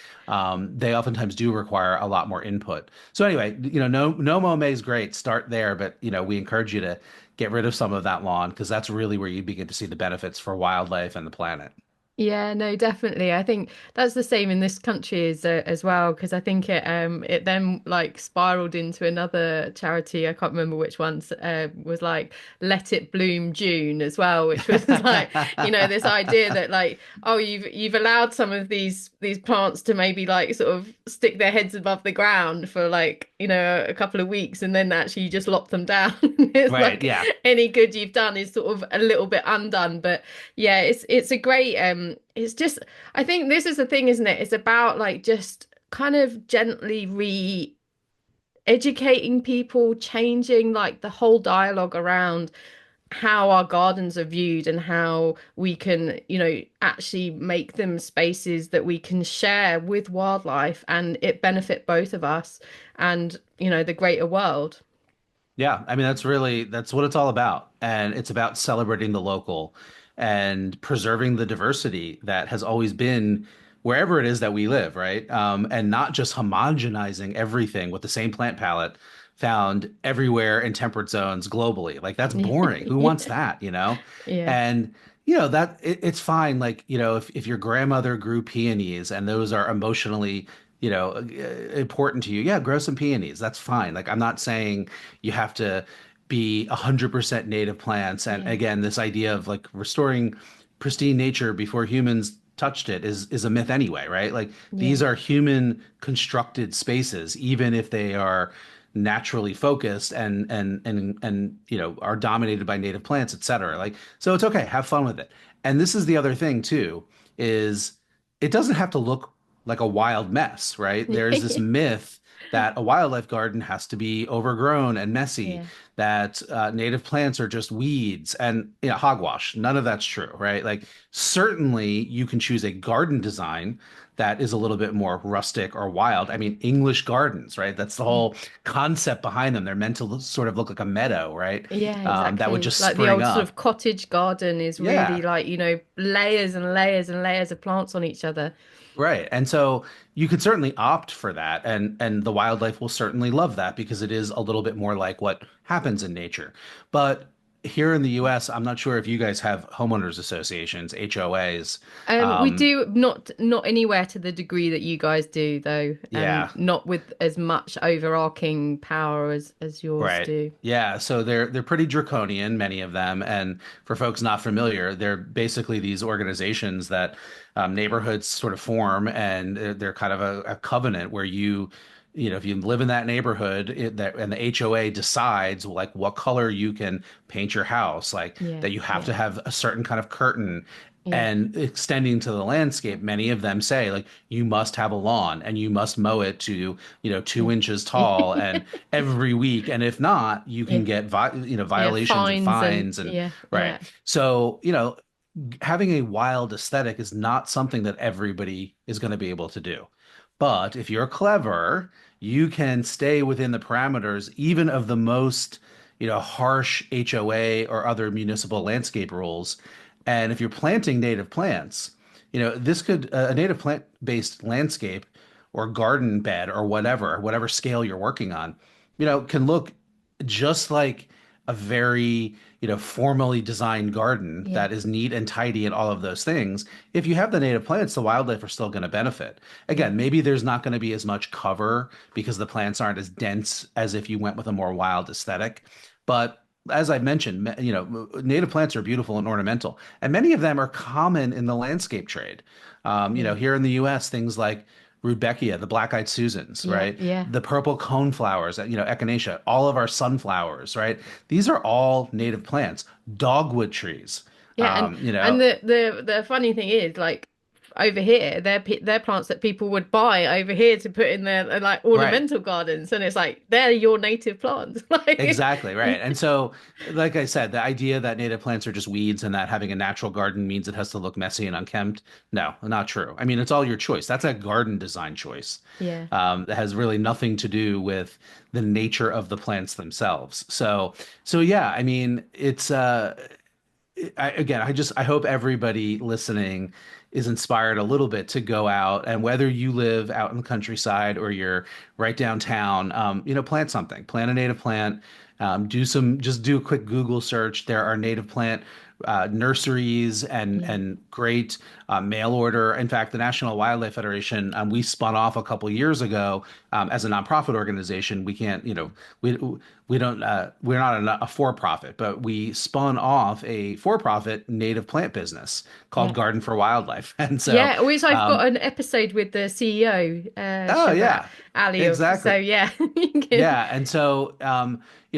They oftentimes do require a lot more input. So anyway, no mow May is great. Start there, but we encourage you to get rid of some of that lawn because that's really where you begin to see the benefits for wildlife and the planet. Yeah, no, definitely. I think that's the same in this country as well, because I think it then like spiraled into another charity. I can't remember which ones was like Let It Bloom June as well, which was like, this idea that like, oh, you've allowed some of these plants to maybe like sort of stick their heads above the ground for like, a couple of weeks, and then actually you just lop them down. It's Right. like Yeah. any good you've done is sort of a little bit undone, but yeah, it's a great it's just I think this is the thing, isn't it? It's about like just kind of gently re-educating people, changing like the whole dialogue around how our gardens are viewed and how we can, actually make them spaces that we can share with wildlife and it benefit both of us and, the greater world. Yeah, I mean that's what it's all about. And it's about celebrating the local and preserving the diversity that has always been wherever it is that we live, right? And not just homogenizing everything with the same plant palette found everywhere in temperate zones globally. Like that's boring. Who wants Yeah. that, Yeah. And it's fine. Like, if your grandmother grew peonies and those are emotionally important to you. Yeah, grow some peonies. That's fine. Like, I'm not saying you have to be 100% native plants. And Yeah. again, this idea of like restoring pristine nature before humans touched it is a myth anyway, right? Like these Yeah. are human constructed spaces, even if they are naturally focused and are dominated by native plants, et cetera. Like, so it's okay, have fun with it. And this is the other thing too, is it doesn't have to look like a wild mess, right? There's this myth that a wildlife garden has to be overgrown and messy, Yeah. that native plants are just weeds and hogwash. None of that's true, right? Like, certainly you can choose a garden design that is a little bit more rustic or wild. I mean, English gardens, right? That's the Yeah. whole concept behind them. They're meant to sort of look like a meadow, right? Yeah, That would exactly. just Like the spring old sort of up. cottage garden is really Yeah. like, layers and layers and layers of plants on each other. Right. And so you could certainly opt for that and the wildlife will certainly love that because it is a little bit more like what happens in nature. But here in the US, I'm not sure if you guys have homeowners associations, HOAs. We Um, do not anywhere to the degree that you guys do though, and yeah, not with as much overarching power as yours right. do. Yeah, so they're pretty draconian, many of them. And for folks not familiar, they're basically these organizations that neighborhoods sort of form, and they're kind of a covenant where if you live in that neighborhood, and the HOA decides like what color you can paint your house, like Yeah, that you have yeah, to have a certain kind of curtain. yeah, And extending to the landscape, many of them say like you must have a lawn and you must mow it to 2 inches yeah. tall and every week, and if not, you Yeah, can get yeah, violations and fines and fines and yeah, right. yeah, So having a wild aesthetic is not something that everybody is going to be able to do. But if you're clever, you can stay within the parameters even of the most harsh HOA or other municipal landscape rules. And if you're planting native plants, this could a native plant based landscape or garden bed or whatever scale you're working on, can look just like a very, formally designed garden yeah, that is neat and tidy and all of those things. If you have the native plants, the wildlife are still going to benefit. yeah, Again, maybe there's not going to be as much cover because the plants aren't as dense as if you went with a more wild aesthetic. But as I mentioned, native plants are beautiful and ornamental, and many of them are common in the landscape trade. yeah, Here in the U.S., things like Rudbeckia, the black-eyed Susans, Yeah, right? yeah, The purple cone flowers, echinacea, all of our sunflowers, right? These are all native plants. Dogwood trees, yeah. And the funny thing is, like over here, they're plants that people would buy over here to put in their like right. ornamental gardens, and it's like they're your native plants. Like, Exactly, right. And so, like I said, the idea that native plants are just weeds and that having a natural garden means it has to look messy and unkempt, no, not true. I mean, it's all your choice. That's a garden design choice. yeah, That has really nothing to do with the nature of the plants themselves. So yeah, I mean, again, I hope everybody listening is inspired a little bit to go out, and whether you live out in the countryside or you're right downtown, plant something, plant a native plant, just do a quick Google search. There are native plant nurseries yeah, and great mail order. In fact, the National Wildlife Federation, we spun off a couple years ago as a nonprofit organization. We can't, we we don't we're not a for-profit, but we spun off a for-profit native plant business called yeah. Garden for Wildlife. And so, Yeah, which I've got an episode with the CEO, oh Shabbat yeah, Ali of. So exactly. yeah, you can. Yeah, and so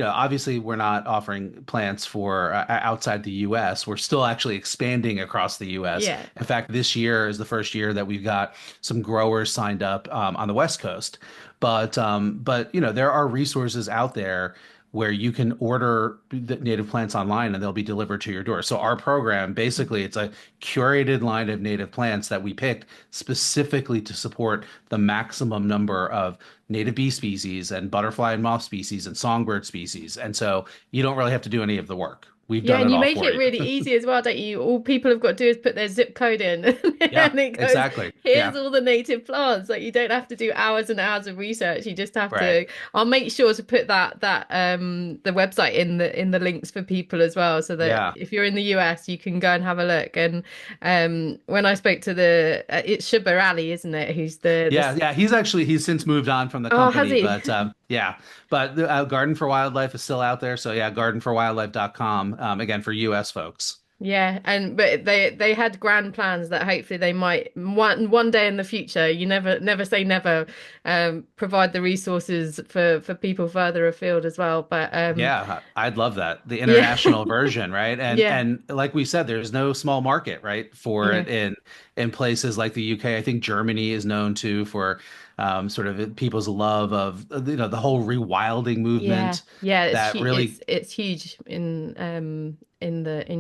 obviously we're not offering plants for outside the U.S. We're still actually expanding across the U.S. Yeah, In fact, this year is the first year that we've got some growers signed up on the West Coast. But there are resources out there where you can order the native plants online and they'll be delivered to your door. So our program, basically, it's a curated line of native plants that we picked specifically to support the maximum number of native bee species and butterfly and moth species and songbird species. And so you don't really have to do any of the work. We've yeah, done and it you all make for it you. really easy as well, don't you? All people have got to do is put their zip code in, Yeah, and it goes, exactly. "Here's Yeah, all the native plants." Like you don't have to do hours and hours of research. You just have right. to. I'll make sure to put that the website in the links for people as well, so that Yeah. if you're in the US, you can go and have a look. And when I spoke to it's Shubha Ali, isn't it? Who's the Yeah, yeah. He's since moved on from the oh, has company, he? but yeah. But Garden for Wildlife is still out there. So yeah, gardenforwildlife.com, again for US folks. Yeah, and but they had grand plans that hopefully they might one day in the future, you never say never, provide the resources for people further afield as well. But Yeah, I'd love that. The yeah, international version, right? And yeah, and like we said, there's no small market, right, for yeah, it in places like the UK. I think Germany is known too for sort of people's love of the whole rewilding yeah, movement yeah. that really, It's huge in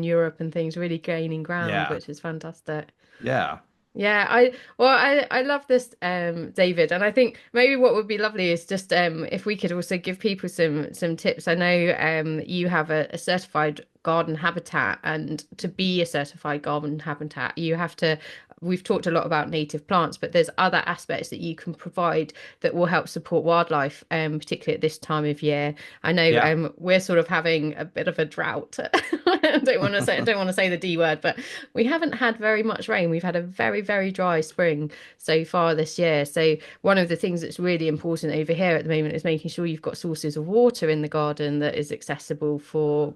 Europe and things, really gaining ground, yeah, which is fantastic. yeah, Yeah, I love this, David, and I think maybe what would be lovely is just if we could also give people some tips. I know you have a certified garden habitat, and to be a certified garden habitat, you have to. We've talked a lot about native plants, but there's other aspects that you can provide that will help support wildlife, particularly at this time of year. I know yeah. we're sort of having a bit of a drought. I don't want to say the D word, but we haven't had very much rain. We've had a very, very dry spring so far this year. So one of the things that's really important over here at the moment is making sure you've got sources of water in the garden that is accessible for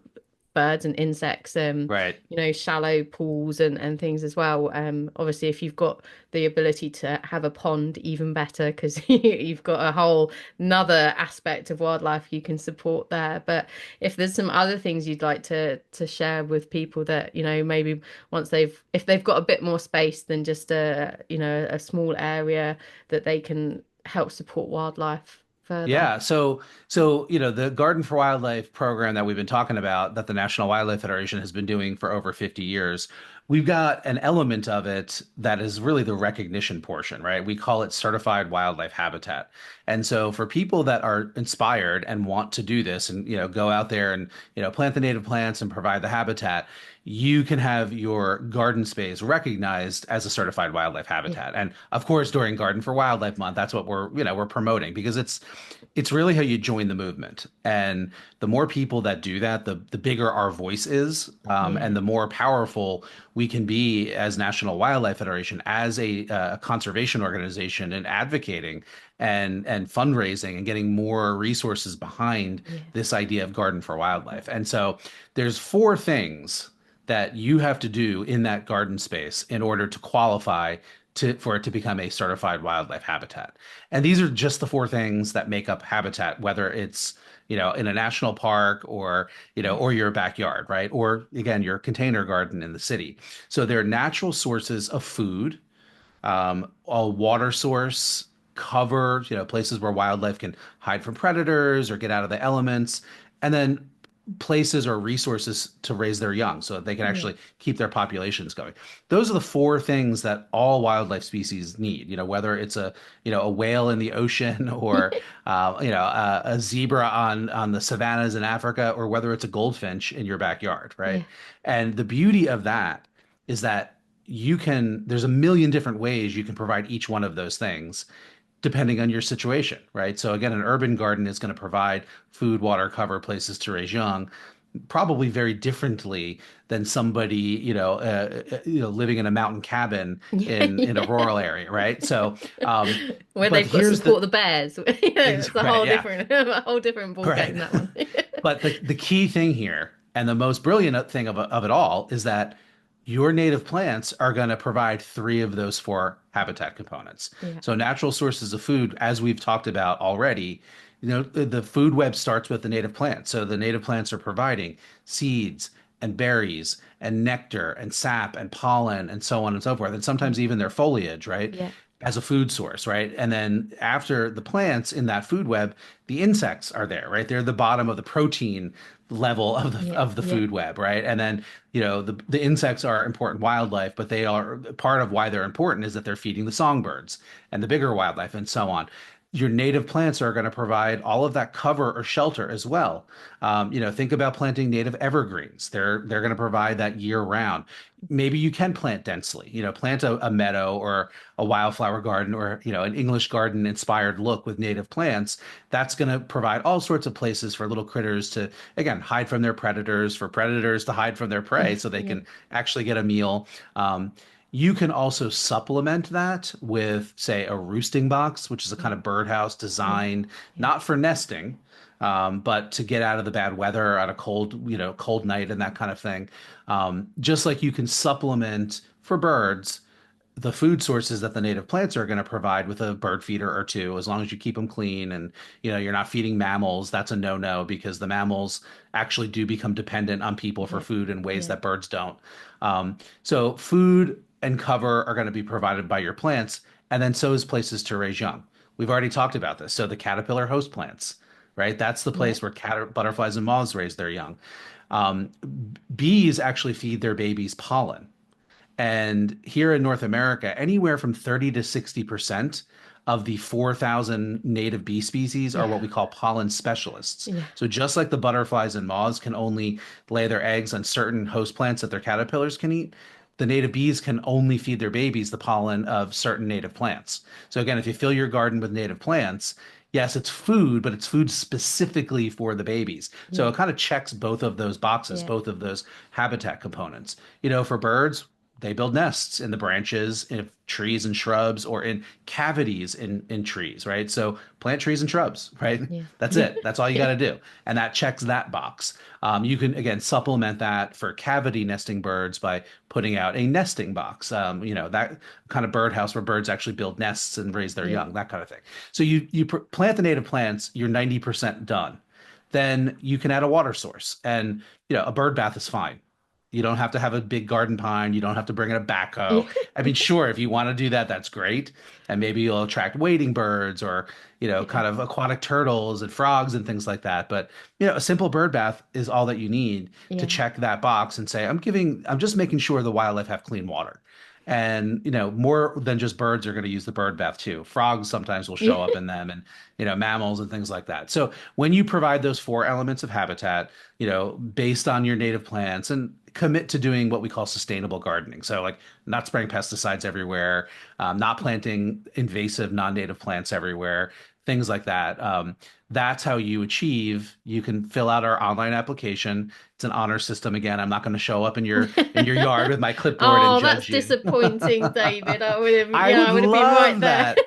birds and insects, Right. shallow pools and things as well. Obviously, if you've got the ability to have a pond, even better, because you've got a whole another aspect of wildlife you can support there. But if there's some other things you'd like to share with people that, maybe if they've got a bit more space than just a small area that they can help support wildlife further. Yeah, so the Garden for Wildlife program that we've been talking about, that the National Wildlife Federation has been doing for over 50 years, we've got an element of it that is really the recognition portion, right? We call it certified wildlife habitat. And so for people that are inspired and want to do this and go out there and plant the native plants and provide the habitat, you can have your garden space recognized as a certified wildlife Yeah, habitat. And of course, during Garden for Wildlife Month, that's what we're promoting because it's really how you join the movement. And the more people that do that, the bigger our voice is, yeah, and the more powerful we can be as National Wildlife Federation, as a conservation organization, and advocating and fundraising and getting more resources behind yeah, this idea of Garden for Wildlife. And so there's four things that you have to do in that garden space in order to qualify for it to become a certified wildlife habitat. And these are just the four things that make up habitat, whether it's, in a national park or, Yeah. or your backyard, right? Or again, your container garden in the city. So they're natural sources of food, a water source, cover, places where wildlife can hide from predators or get out of the elements, and then places or resources to raise their young so that they can Yeah. actually keep their populations going. Those are the four things that all wildlife species need, whether it's a whale in the ocean or, a zebra on the savannas in Africa, or whether it's a goldfinch in your backyard, Yeah. right? And the beauty of that is that there's a million different ways you can provide each one of those things depending on your situation, right? So again, an urban garden is going to provide food, water, cover, places to raise young, probably very differently than somebody, living in a mountain cabin Yeah. in a Yeah. rural area, right? So, um, Where but they've got to here's support the bears. That's a right, whole yeah, different, a whole different ball right. game, that one. But the key thing here, and the most brilliant thing of it all, is that your native plants are going to provide three of those four habitat components. Yeah. So natural sources of food, as we've talked about already, the food web starts with the native plants. So the native plants are providing seeds and berries and nectar and sap and pollen and so on and so forth, and sometimes even their foliage, right? Yeah. As a food source, right? And then after the plants in that food web, the insects are there, right? They're the bottom of the protein level of the Yeah. of the Yeah. food web, right? And then, the insects are important wildlife, but they are part of why they're important is that they're feeding the songbirds and the bigger wildlife and so on. Your native plants are going to provide all of that cover or shelter as well. Think about planting native evergreens. They're going to provide that year round. Maybe you can plant densely, plant a meadow or a wildflower garden or, an English garden inspired look with native plants. That's going to provide all sorts of places for little critters to, again, hide from their predators, for predators to hide from their prey so they Yeah. can actually get a meal. You can also supplement that with, say, a roosting box, which is a kind of birdhouse Yeah. designed Yeah. not for nesting, but to get out of the bad weather on a cold night and that kind of thing. Just like you can supplement for birds the food sources that the native plants are going to provide with a bird feeder or two, as long as you keep them clean and you're not feeding mammals. That's a no-no because the mammals actually do become dependent on people for Yeah. food in ways Yeah. that birds don't. So food and cover are going to be provided by your plants, and then so is places to raise young. We've already talked about this. So the caterpillar host plants, right? That's the Yeah. place where butterflies and moths raise their young. Um, Bees actually feed their babies pollen. And here in North America, anywhere from 30 to 60% of the 4,000 native bee species are Yeah. what we call pollen specialists. Yeah. So just like the butterflies and moths can only lay their eggs on certain host plants that their caterpillars can eat, the native bees can only feed their babies the pollen of certain native plants. So again, if you fill your garden with native plants, yes, it's food, but it's food specifically for the babies. So Yeah. it kind of checks both of those boxes, Yeah. both of those habitat components. For birds, they build nests in the branches of trees and shrubs or in cavities in trees, right? So plant trees and shrubs, right? Yeah. That's Yeah. it. That's all you got to do. And that checks that box. You can, again, supplement that for cavity nesting birds by putting out a nesting box, that kind of birdhouse where birds actually build nests and raise their Yeah. young, that kind of thing. So you plant the native plants, you're 90% done. Then you can add a water source. And, a bird bath is fine. You don't have to have a big garden pine. You don't have to bring in a Yeah. backhoe. I mean, sure, if you want to do that, that's great. And maybe you'll attract wading birds or, Yeah. kind of aquatic turtles and frogs and things like that. But, a simple bird bath is all that you need to Yeah. check that box and say, I'm just making sure the wildlife have clean water. And, more than just birds are going to use the bird bath too. Frogs sometimes will show up in them and, mammals and things like that. So when you provide those four elements of habitat, based on your native plants and commit to doing what we call sustainable gardening. So like not spraying pesticides everywhere, not planting invasive non-native plants everywhere, things like that. That's how you can fill out our online application. It's an honor system. Again, I'm not going to show up in your yard with my clipboard and Oh, that's judge you. disappointing, David. I would have, I yeah, would I would have been right love there. that.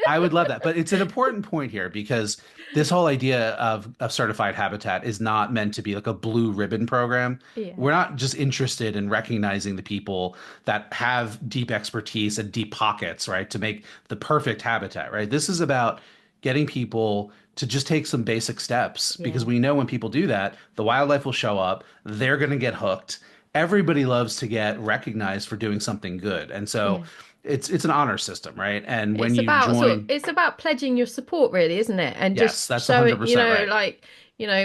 I would love that. But it's an important point here because this whole idea of certified habitat is not meant to be like a blue ribbon program. Yeah. We're not just interested in recognizing the people that have deep expertise and deep pockets, right, to make the perfect habitat, right? This is about getting people to just take some basic steps because Yeah. we know when people do that, the wildlife will show up, they're going to get hooked. Everybody loves to get recognized for doing something good. And so Yeah. it's an honor system, right? And when you join, It's about pledging your support really, isn't it? And yes, just that's show it, 100% right. like,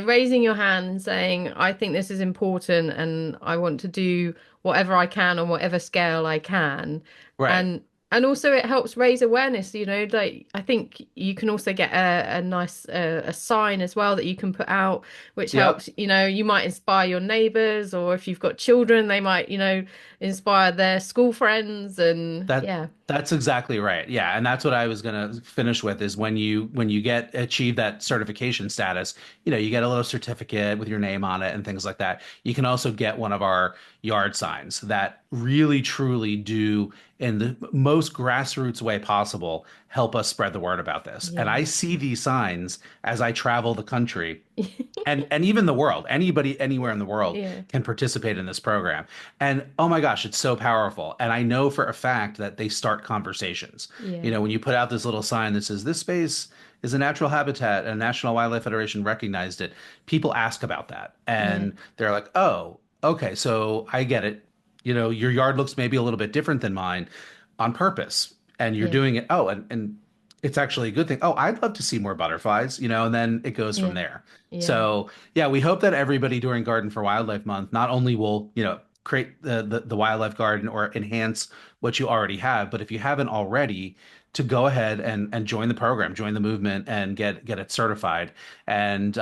raising your hand saying, I think this is important and I want to do whatever I can on whatever scale I can. Right. And also it helps raise awareness, like I think you can also get a nice a sign as well that you can put out, which Yep. helps, you might inspire your neighbors, or if you've got children, they might, inspire their school friends and That yeah. that's exactly right. Yeah, and that's what I was gonna finish with is when you get achieve that certification status, you get a little certificate with your name on it and things like that. You can also get one of our yard signs that really truly do in the most grassroots way possible help us spread the word about this. And Yeah. I see these signs as I travel the country and even the world. Anybody anywhere in the world Yeah. can participate in this program. And oh my gosh, it's so powerful. And I know for a fact that they start conversations. Yeah. When you put out this little sign that says this space is a natural habitat and National Wildlife Federation recognized it, people ask about that. Yeah. And they're like, "Oh, okay, so I get it. Your yard looks maybe a little bit different than mine on purpose. And you're Yeah. doing it. Oh, and it's actually a good thing. Oh, I'd love to see more butterflies, and then it goes from Yeah. there. Yeah. So yeah, we hope that everybody during Garden for Wildlife Month not only will, create the wildlife garden or enhance what you already have, but if you haven't already, to go ahead and join the program, join the movement, and get it certified. And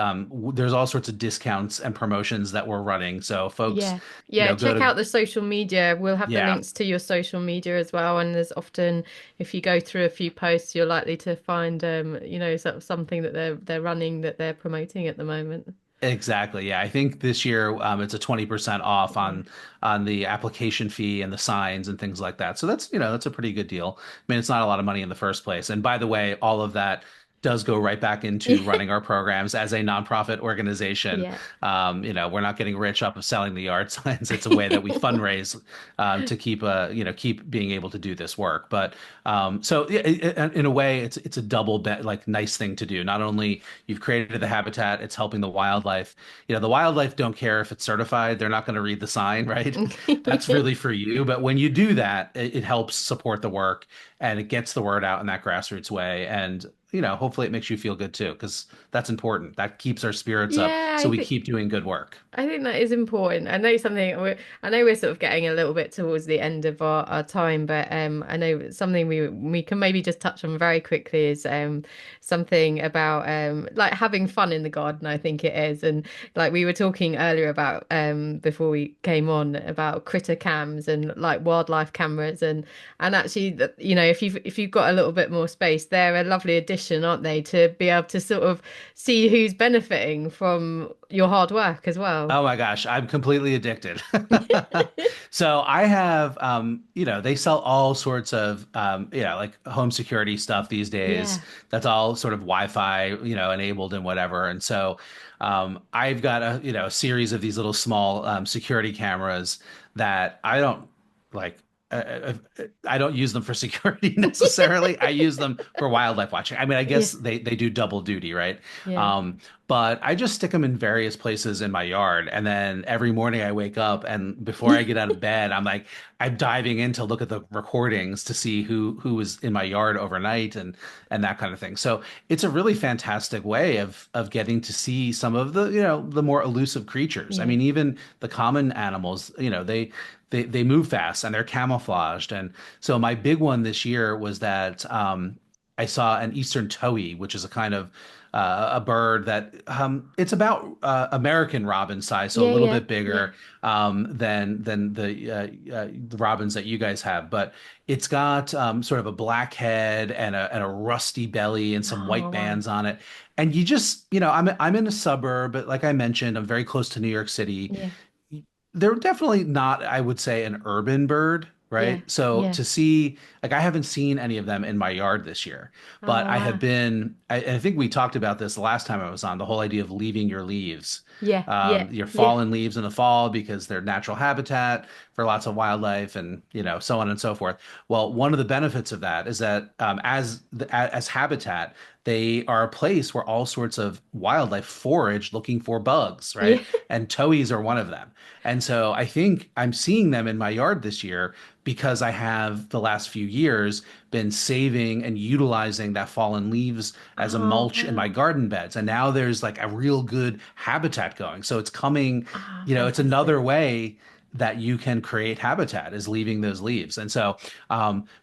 there's all sorts of discounts and promotions that we're running. So folks, Yeah. Yeah. go Check to out the social media. We'll have the yeah. links to your social media as well. And there's often, if you go through a few posts, you're likely to find, sort of something that they're running that they're promoting at the moment. Exactly. Yeah. I think this year it's a 20% off Yeah. on the application fee and the signs and things like that. So that's a pretty good deal. I mean, it's not a lot of money in the first place. And by the way, all of that does go right back into running our programs as a nonprofit organization. Yeah. We're not getting rich off of selling the yard signs. It's a way that we fundraise to keep being able to do this work. But so yeah, in a way, it's a double like nice thing to do. Not only you've created the habitat, it's helping the wildlife. The wildlife don't care if it's certified. They're not going to read the sign, right? That's really for you. But when you do that, it helps support the work and it gets the word out in that grassroots way. And hopefully it makes you feel good too, because that's important. That keeps our spirits up, Yeah, so we keep doing good work. I think that is important. I know we're sort of getting a little bit towards the end of our time, but I know something we can maybe just touch on very quickly is something about like having fun in the garden, I think it is. And like we were talking earlier about before we came on about critter cams and like wildlife cameras and actually if you've got a little bit more space, they're a lovely addition, aren't they, to be able to sort of see who's benefiting from your hard work as well. Oh my gosh, I'm completely addicted. So I have, they sell all sorts of, like home security stuff these days. Yeah. That's all sort of Wi-Fi, enabled and whatever. And so, I've got a series of these little small, security cameras that I don't like. I don't use them for security necessarily. I use them for wildlife watching. I mean, I Yeah. guess they do double duty, right? Yeah. Um, but I just stick them in various places in my yard. And then every morning I wake up and before I get out of bed, I'm diving in to look at the recordings to see who was in my yard overnight and that kind of thing. So it's a really fantastic way of getting to see some of the more elusive creatures. I Yeah. mean, even the common animals, they move fast and they're camouflaged. And so my big one this year was that I saw an eastern towhee, which is a kind of a bird that it's about American robin size, so a Yeah. little Yeah. bit Yeah. bigger than the robins that you guys have. But it's got sort of a black head and a rusty belly and some Oh, white wow. bands on it. And you just, I'm in a suburb, but like I mentioned, I'm very close to New York City. Yeah. They're definitely not, I would say, an urban bird. Yeah. right? So Yeah. to see, like, I haven't seen any of them in my yard this year, but Oh I have wow. been, I think we talked about this the last time I was on, the whole idea of leaving your leaves, Yeah. Yeah. your Yeah. fallen leaves in the fall because they're natural habitat for lots of wildlife and, so on and so forth. Well, one of the benefits of that is that as habitat, they are a place where all sorts of wildlife forage looking for bugs, Yeah. right? And towies are one of them. And so I think I'm seeing them in my yard this year because I have the last few years been saving and utilizing that fallen leaves as a Oh mulch in my wow. garden beds. And now there's like a real good habitat going. So it's coming, Ah, it's another fantastic. way that you can create habitat is leaving those leaves. And so,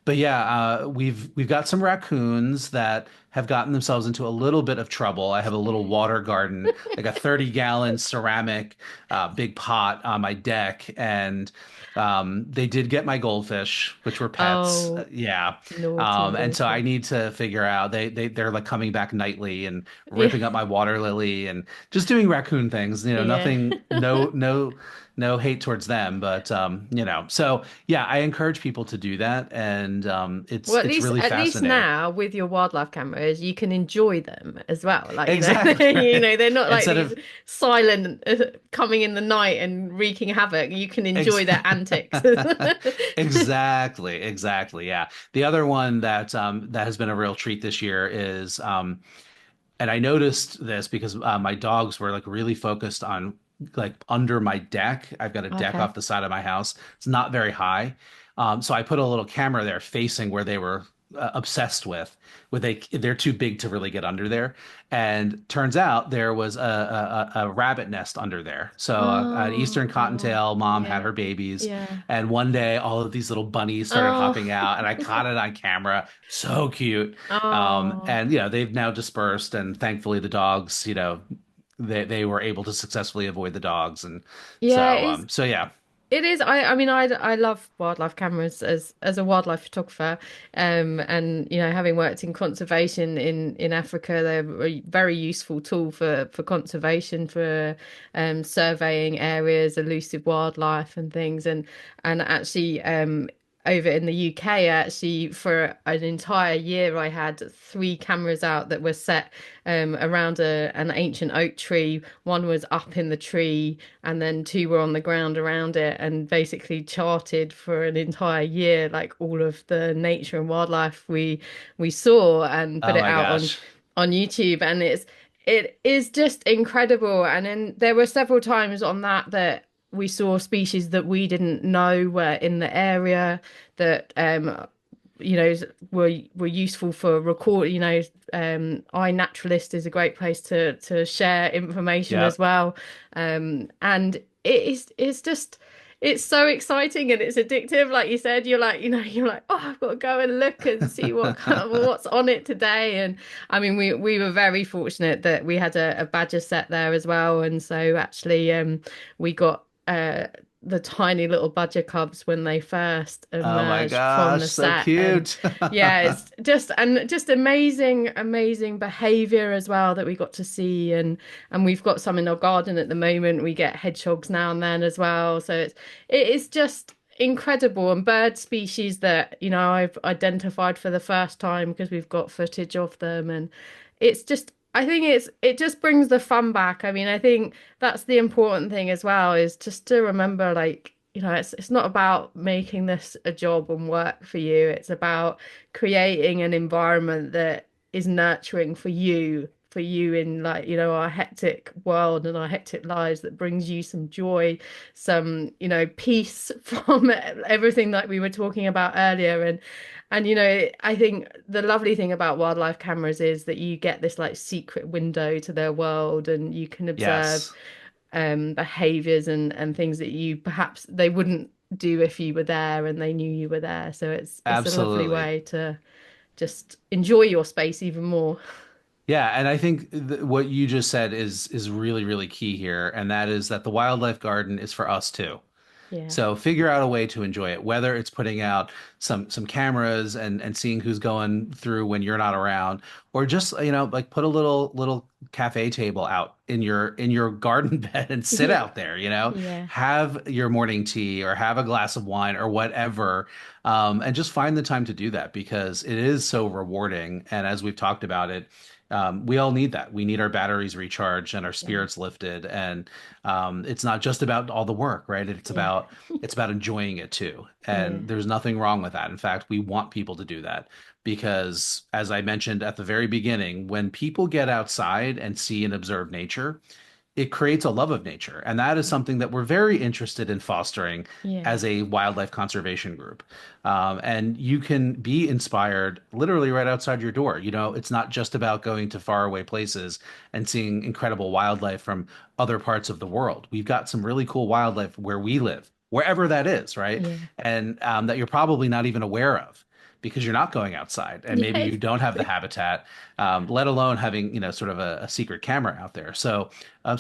but yeah, we've got some raccoons that have gotten themselves into a little bit of trouble. I have a little water garden, like a 30-gallon ceramic big pot on my deck, and they did get my goldfish, which were pets. Oh, Yeah. naughty, And so I naughty. need to figure out they're like coming back nightly and Yeah. ripping up my water lily and just doing raccoon things, Yeah. nothing, no hate towards them, but so yeah, I encourage people to do that, and it's Well, it's really at least fascinating. now with your wildlife cameras, you can enjoy them as well. Like, Exactly. they're not like Instead these of silent coming in the night and wreaking havoc. You can ex enjoy their antics. exactly. Yeah. The other one that has been a real treat this year is and I noticed this because my dogs were like really focused on like under my deck. I've got a deck Okay. off the side of my house. It's not very high. So I put a little camera there facing where they were obsessed with. They're too big to really get under there. And turns out there was a rabbit nest under there. So an eastern Oh, cottontail mom had yeah. her babies. Yeah. And one day all of these little bunnies started Oh, hopping out and I caught it on camera. So cute. oh. And they've now dispersed, and thankfully the dogs, they were able to successfully avoid the dogs, and Yeah, so it's so yeah, It is. I mean, I love wildlife cameras as a wildlife photographer, and having worked in conservation in Africa, they're a very useful tool for conservation, for surveying areas, elusive wildlife, and things, and actually, over in the UK, actually, for an entire year, I had three cameras out that were set around an ancient oak tree. One was up in the tree, and then two were on the ground around it, and basically charted for an entire year, like all of the nature and wildlife we saw, and put oh it my out gosh, on YouTube. And it is just incredible. And then there were several times on that we saw species that we didn't know were in the area that you know were useful for record. iNaturalist is a great place to share information as yep. well. And it's just it's so exciting and it's addictive. Like you said, you're like, oh, I've got to go and look and see what's on it today. And I mean, we were very fortunate that we had a badger set there as well. And so actually, we got the tiny little badger cubs when they first Oh my emerged from gosh, the so set. And cute. yeah, it's just amazing behavior as well that we got to see. And we've got some in our garden at the moment. We get hedgehogs now and then as well. So it is just incredible. And bird species that I've identified for the first time because we've got footage of them. And it's just I think it just brings the fun back. I mean, I think that's the important thing as well, is just to remember, like, it's not about making this a job and work for you. It's about creating an environment that is nurturing for you in, like, our hectic world and our hectic lives, that brings you some joy, some, peace from everything that we were talking about earlier. And I think the lovely thing about wildlife cameras is that you get this like secret window to their world, and you can observe Yes, behaviors and things that you perhaps they wouldn't do if you were there and they knew you were there. So it's a lovely absolutely. way to just enjoy your space even more. Yeah, and I think what you just said is really, really key here, and that is that the wildlife garden is for us too. Yeah. So figure out a way to enjoy it, whether it's putting out some cameras and seeing who's going through when you're not around, or just, like put a little cafe table out in your garden bed and sit Yeah. out there, Yeah. have your morning tea or have a glass of wine or whatever, and just find the time to do that because it is so rewarding. And as we've talked about it, we all need that. We need our batteries recharged and our Yeah. spirits lifted. And it's not just about all the work, right? Yeah. It's about enjoying it too. Yeah. And there's nothing wrong with that. In fact, we want people to do that because, as I mentioned at the very beginning, when people get outside and see and observe nature, it creates a love of nature. And that is something that we're very interested in fostering Yeah. as a wildlife conservation group. And you can be inspired literally right outside your door. It's not just about going to faraway places and seeing incredible wildlife from other parts of the world. We've got some really cool wildlife where we live, wherever that is, right? Yeah. And that you're probably not even aware of because you're not going outside and maybe Yeah. you don't have the habitat, let alone having, sort of a secret camera out there. So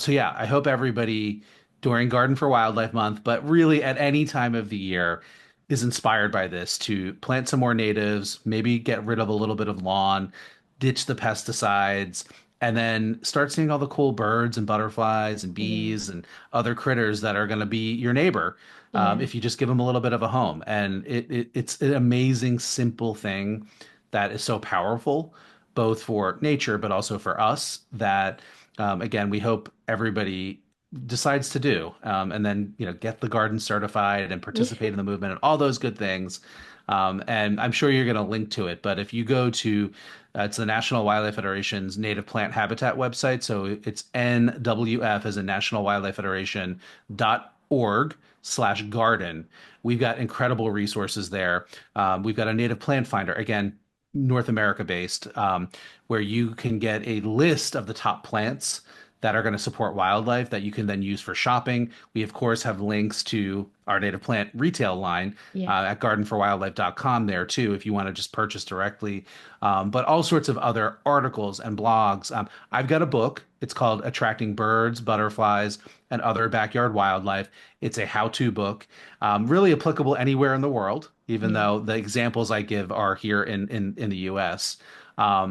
yeah, I hope everybody during Garden for Wildlife Month, but really at any time of the year, is inspired by this to plant some more natives, maybe get rid of a little bit of lawn, ditch the pesticides, and then start seeing all the cool birds and butterflies and Yeah. bees and other critters that are going to be your neighbor, Yeah. if you just give them a little bit of a home. And it's an amazing, simple thing that is so powerful, both for nature, but also for us, that again, we hope everybody decides to do, and then get the garden certified and participate in the movement and all those good things. And I'm sure you're going to link to it, but if you go to it's the National Wildlife Federation's Native Plant Habitat website, so it's NWF as in National Wildlife Federation.org/garden. We've got incredible resources there. We've got a native plant finder, again, North America based, where you can get a list of the top plants that are going to support wildlife that you can then use for shopping. We, of course, have links to our native plant retail line Yeah. at gardenforwildlife.com there too, if you want to just purchase directly. But all sorts of other articles and blogs. I've got a book. It's called Attracting Birds, Butterflies, and Other Backyard Wildlife. It's a how-to book, really applicable anywhere in the world, even Yeah. though the examples I give are here in the US.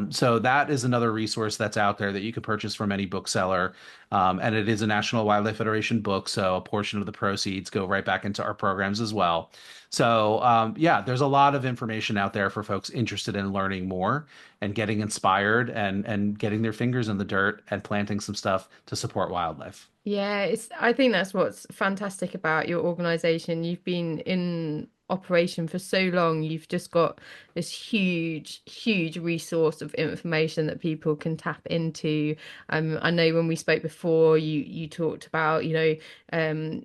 So that is another resource that's out there that you could purchase from any bookseller. And it is a National Wildlife Federation book, so a portion of the proceeds go right back into our programs as well. So yeah, there's a lot of information out there for folks interested in learning more and getting inspired and getting their fingers in the dirt and planting some stuff to support wildlife. Yeah, I think that's what's fantastic about your organization. You've been in operation for so long. You've just got this huge resource of information that people can tap into. I know when we spoke before, you talked about,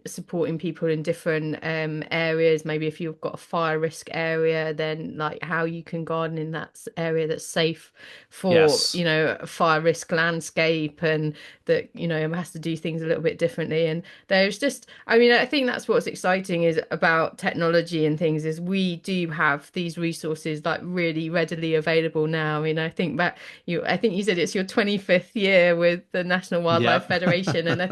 supporting people in different areas. Maybe if you've got a fire risk area, then like how you can garden in that area that's safe for, Yes. a fire risk landscape, and that, has to do things a little bit differently. And there's just, I mean, I think that's what's exciting is about technology and things is we do have these resources like really readily available now. I mean, I think you said it's your 25th year with the National Wildlife Yep. Federation. And I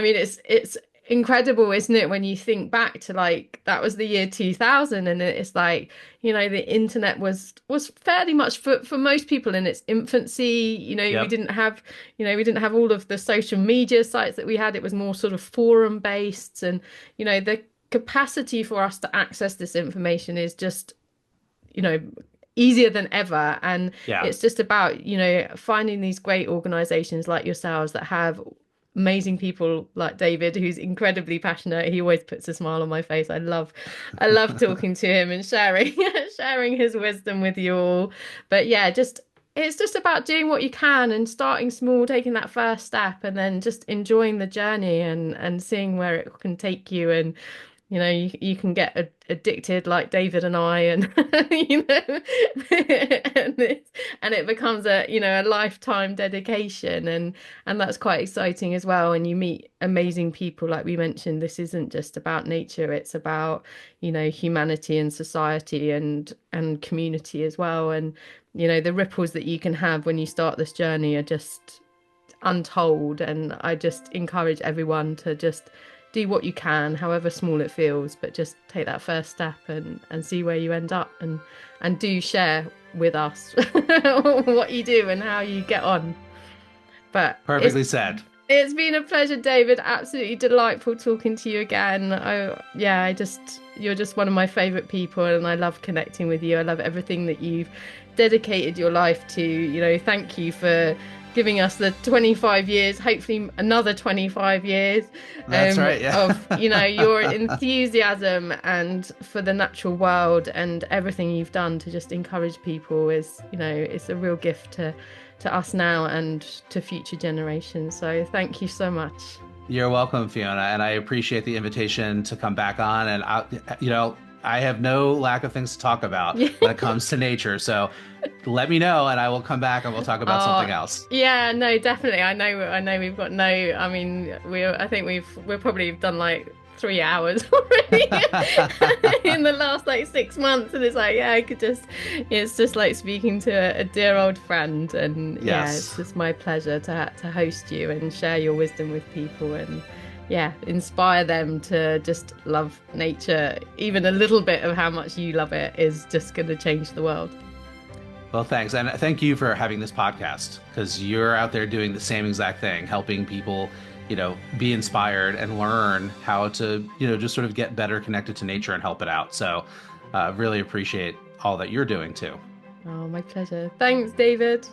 mean, it's incredible, isn't it, when you think back to like that was the year 2000, and it's like, the internet was fairly much for most people in its infancy. We Yep. didn't have, all of the social media sites that we had. It was more sort of forum based, and the capacity for us to access this information is just, you know easier than ever. And Yeah. it's just about, finding these great organizations like yourselves that have amazing people like David, who's incredibly passionate. He always puts a smile on my face. I love talking to him and sharing sharing his wisdom with you all. But yeah, it's just about doing what you can and starting small, taking that first step, and then just enjoying the journey and seeing where it can take you. And you can get addicted like David and I, and and it becomes a lifetime dedication, and that's quite exciting as well. And you meet amazing people, like we mentioned. This isn't just about nature; it's about humanity and society and community as well. And the ripples that you can have when you start this journey are just untold. And I just encourage everyone to just do what you can, however small it feels, but just take that first step and see where you end up, and do share with us what you do and how you get on. But Perfectly said. It's been a pleasure, David. Absolutely delightful talking to you again. You're just one of my favourite people, and I love connecting with you. I love everything that you've dedicated your life to. You know, thank you for giving us the 25 years, hopefully another 25 years. That's right, yeah. Of, you know, your enthusiasm and for the natural world, and everything you've done to just encourage people is, you know, it's a real gift to us now and to future generations. So thank you so much. You're welcome, Fiona, and I appreciate the invitation to come back on. And I have no lack of things to talk about when it comes to nature. So let me know, and I will come back and we'll talk about something else. Yeah, no, definitely. I know. We've got no. I mean, I think we're probably done like 3 hours already in the last like 6 months, and it's like, yeah, it's just like speaking to a dear old friend, and Yes. Yeah, it's just my pleasure to host you and share your wisdom with people, and inspire them to just love nature. Even a little bit of how much you love it is just going to change the world. Well, thanks. And thank you for having this podcast, because you're out there doing the same exact thing, helping people, you know, be inspired and learn how to, you know, just sort of get better connected to nature and help it out. So really appreciate all that you're doing too. Oh, my pleasure. Thanks, David.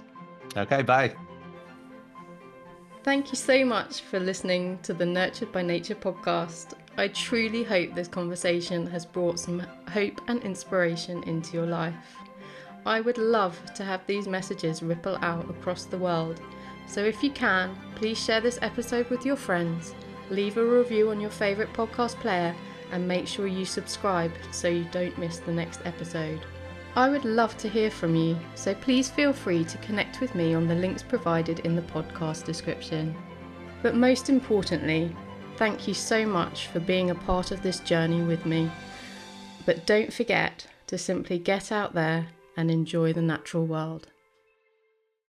Okay, bye. Thank you so much for listening to the Nurtured by Nature podcast. I truly hope this conversation has brought some hope and inspiration into your life. I would love to have these messages ripple out across the world. So if you can, please share this episode with your friends, leave a review on your favourite podcast player, and make sure you subscribe so you don't miss the next episode. I would love to hear from you, so please feel free to connect with me on the links provided in the podcast description. But most importantly, thank you so much for being a part of this journey with me. But don't forget to simply get out there and enjoy the natural world.